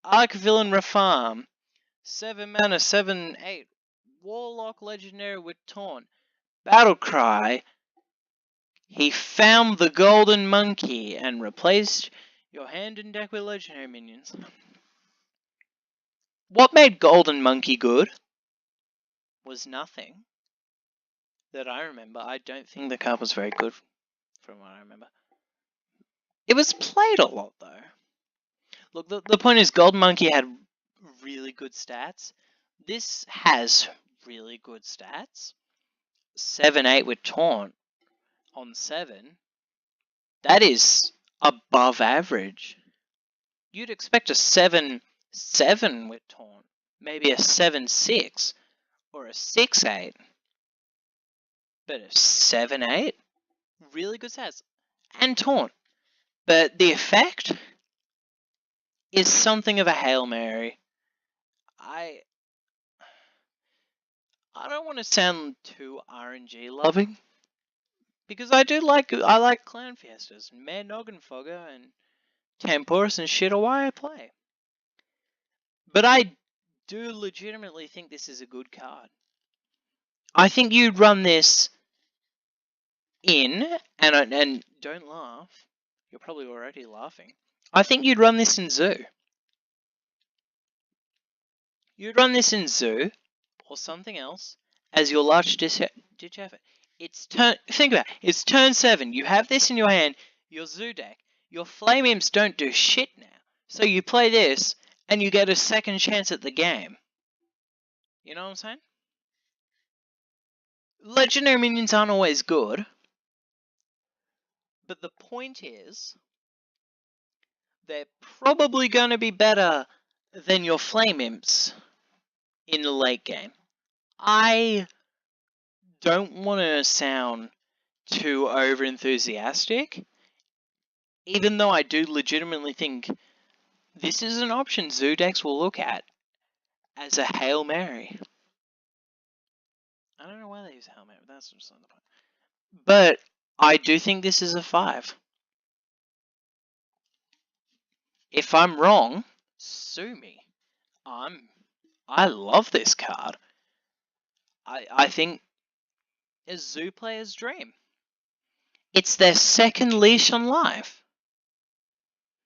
Arc Villain Refarm. 7 mana, 7/8. Warlock Legendary with Taunt. Battle Cry. He found the golden monkey and replaced your hand and deck with legendary minions. What made Golden Monkey good was nothing that I remember. I don't think the card was very good from what I remember. It was played a lot though. Look, the point is Golden Monkey had really good stats. This has really good stats. 7/8 with Taunt on 7. That is above average. You'd expect a 7/7 with Taunt. Maybe a 7/6 or a 6/8. But a 7/8? Really good stats. And Taunt. But the effect is something of a Hail Mary. I don't want to sound too RNG loving. Because I like Clan Fiestas, and Mad Noggin Fogger, and Temporus and shit are why I play. But I do legitimately think this is a good card. I think you'd run this in, and don't laugh, you're probably already laughing. I think you'd run this in Zoo. You'd run this in Zoo, or something else, as your large ditch effort. Think about it, it's turn 7, you have this in your hand, your Zoo deck, your Flame Imps don't do shit now. So you play this, and you get a second chance at the game. You know what I'm saying? Legendary minions aren't always good. But the point is, they're probably going to be better than your Flame Imps in the late game. I don't want to sound too over-enthusiastic, even though I do legitimately think this is an option Zoo decks will look at as a Hail Mary. I don't know why they use Hail Mary, but that's just not the point. But I do think this is a 5. If I'm wrong, sue me. I love this card. I think a Zoo player's dream. It's their second leash on life.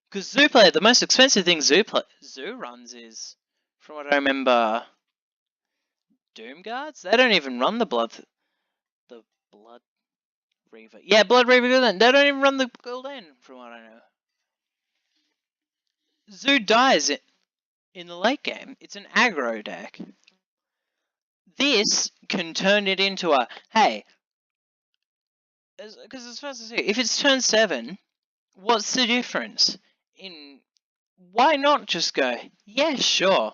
Because Zoo player, the most expensive thing Zoo runs is, from what I remember, Doom Guards? They don't even run the Blood Reaver. Yeah, Blood Reaver Gul'dan. They don't even run the Gul'dan, from what I know. Zoo dies in the late game. It's an aggro deck. This can turn it into a, hey, because as far as I see, if it's turn 7, what's the difference? Why not just go, yeah, sure.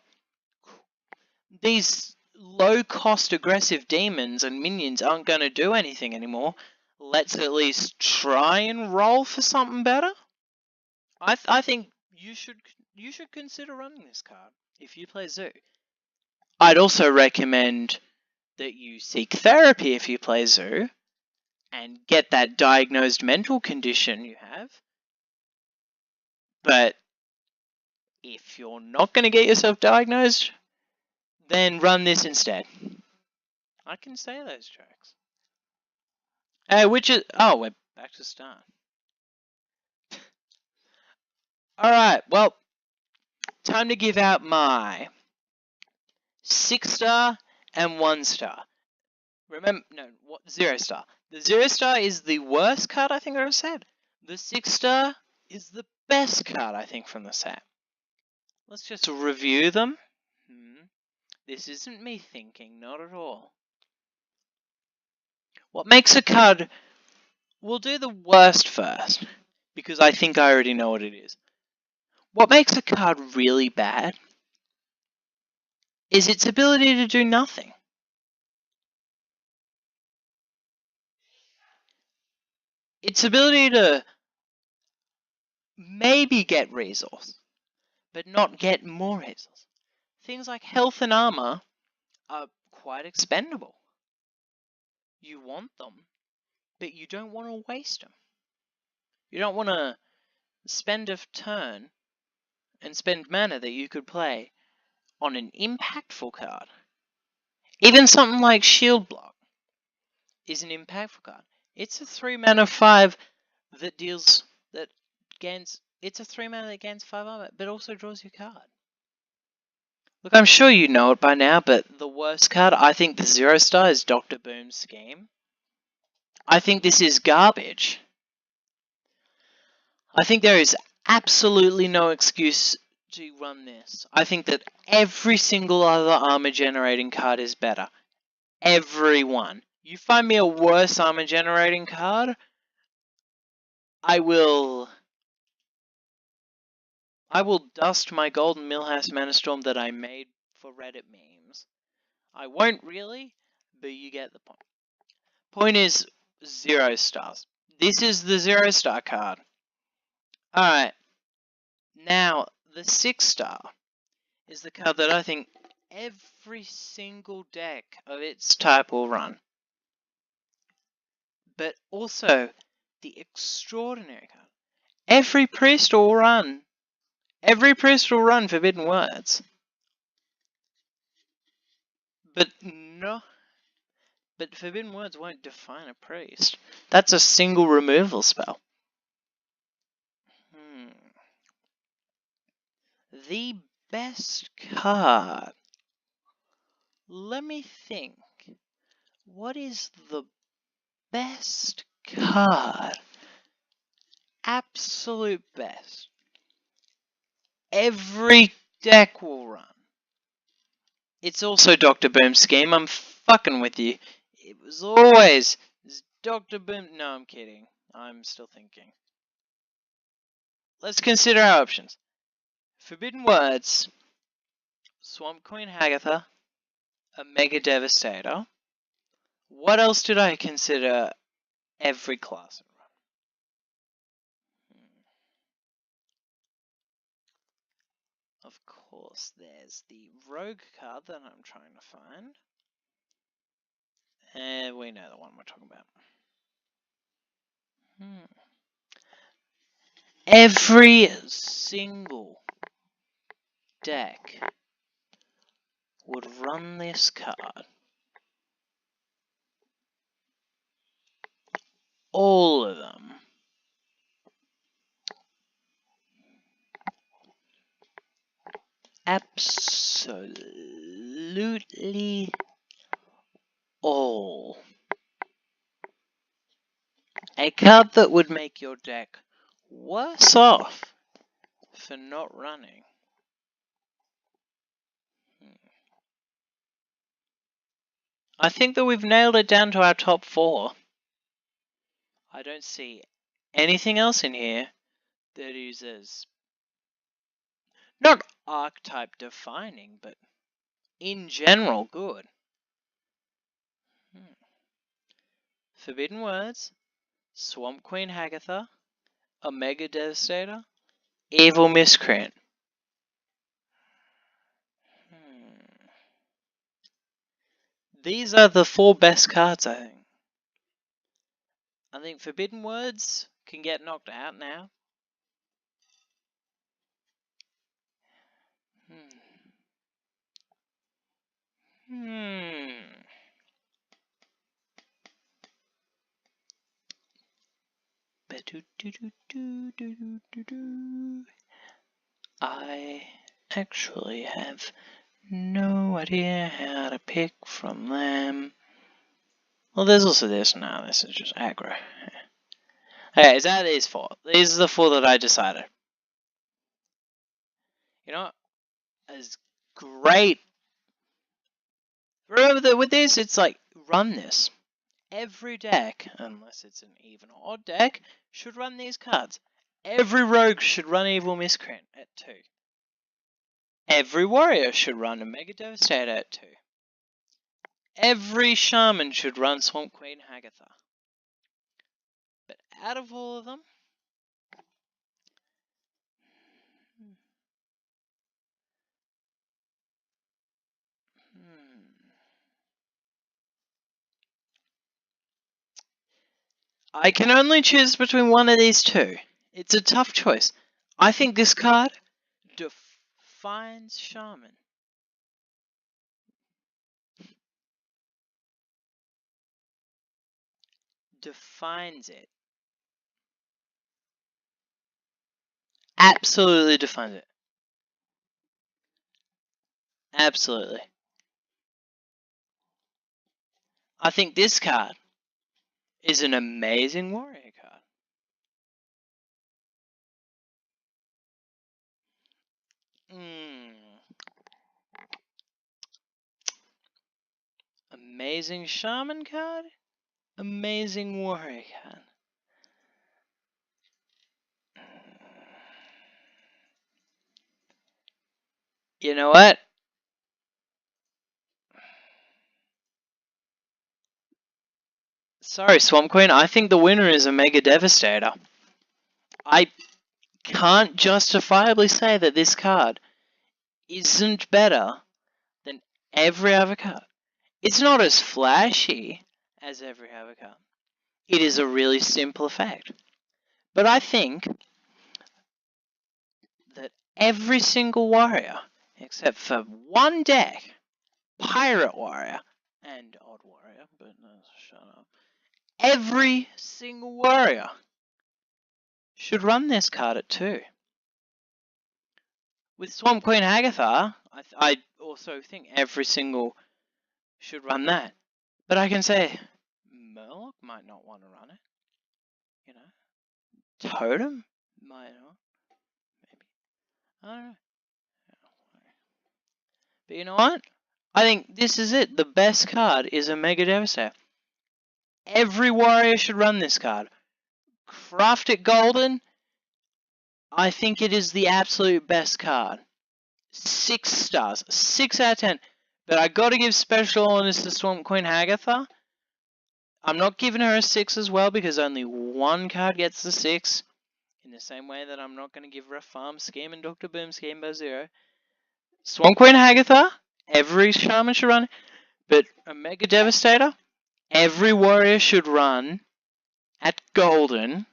These low-cost aggressive demons and minions aren't going to do anything anymore. Let's at least try and roll for something better. I think you should consider running this card if you play Zoo. I'd also recommend that you seek therapy if you play Zoo, and get that diagnosed mental condition you have. But if you're not going to get yourself diagnosed, then run this instead. I can say those tracks. Which is... Oh, we're back to start. Alright, well, time to give out my 6-star and 1-star. Remember, no, what? 0-star. The 0-star is the worst card I think I ever said. The 6-star is the best card I think from the set. Let's just review them. This isn't me thinking, not at all. What makes a card... We'll do the worst first, because I think I already know what it is. What makes a card really bad is its ability to do nothing. Its ability to maybe get resource, but not get more resource. Things like health and armor are quite expendable. You want them, but you don't want to waste them. You don't want to spend a turn and spend mana that you could play on an impactful card. Even something like Shield Block is an impactful card. It's a 3 mana 5 that deals... that gains... It's a 3 mana that gains 5 armor, but also draws your card. Look, I'm sure you know it by now, but the worst card, I think the 0-star is Dr. Boom's Scheme. I think this is garbage. I think there is absolutely no excuse to run this. I think that every single other armor generating card is better. Every one. You find me a worse armor generating card, I will dust my golden Millhouse Manastorm that I made for Reddit memes. I won't really, but you get the point. Point is 0 stars. This is the 0-star card. Alright. Now, the 6-star is the card that I think every single deck of its type will run. But also, the extraordinary card. Every priest will run. Every priest will run Forbidden Words. But no. But Forbidden Words won't define a priest. That's a single removal spell. The best card. Let me think. What is the best card? Absolute best. Every deck will run. It's also Dr. Boom's Scheme. I'm fucking with you. It was always Dr. Boom. No, I'm kidding. I'm still thinking. Let's consider our options. Forbidden Words, Swamp Queen Hagatha, a Mega Devastator. What else did I consider every class in run? Of course, there's the Rogue card that I'm trying to find. And we know the one we're talking about. Every single deck would run this card. All of them. Absolutely all. A card that would make your deck worse off for not running. I think that we've nailed it down to our top 4. I don't see anything else in here that is as, not archetype defining, but in general good. Forbidden Words, Swamp Queen Hagatha, a Mega Devastator, Evil Miscreant. These are the 4 best cards, I think. I think Forbidden Words can get knocked out now. I actually have no idea how to pick from them. Well, there's also this. No, this is just aggro. Okay, is that these four? These are the four that I decided. You know what? As great. Remember that with this, it's like, run this. Every deck, unless it's an even or odd deck, should run these cards. Every rogue should run Evil Miscreant at 2. Every warrior should run a Mega Devastator at 2. Every shaman should run Swamp Queen Hagatha. But out of all of them, I can only choose between one of these two. It's a tough choice. I think this card defines Shaman. Defines it. Absolutely defines it. Absolutely. I think this card is an amazing warrior card. Amazing shaman card, amazing warrior card. You know what? Sorry, Swamp Queen, I think the winner is a Mega Devastator. I can't justifiably say that this card isn't better than every other card. It's not as flashy as every other card. It is a really simple effect. But I think that every single warrior, except for one deck, Pirate Warrior and Odd Warrior, but no, shut up. Every single warrior should run this card at 2. With Swamp Queen Hagatha, I also think every single should run that. But I can say Murloc might not want to run it. You know, Totem might not. Maybe. I don't know. But you know what? I think this is it. The best card is a Mega Devastator. Every warrior should run this card. Craft it golden. I think it is the absolute best card. 6 stars. 6 out of 10. But I gotta give special honors to Swamp Queen Hagatha. I'm not giving her a 6 as well because only one card gets the 6. In the same way that I'm not going to give her a Farm Scheme and Dr. Boom Scheme by 0. Swamp Queen Hagatha, every shaman should run. But a Mega Devastator, every warrior should run at golden.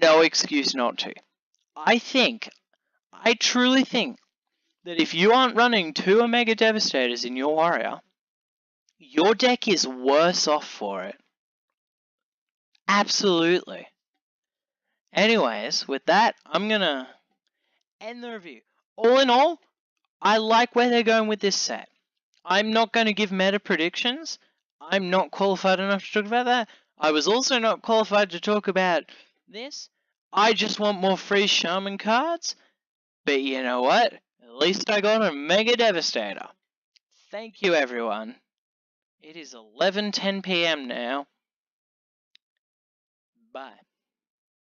No excuse not to. I truly think that if you aren't running 2 Omega Devastators in your warrior, your deck is worse off for it. Absolutely. Anyways, with that, I'm gonna end the review. All in all, I like where they're going with this set. I'm not going to give meta predictions. I'm not qualified enough to talk about that. I was also not qualified to talk about this. I just want more free shaman cards. But you know what? At least I got a Mega Devastator. Thank you, everyone. It is 11:10 p.m. now. Bye.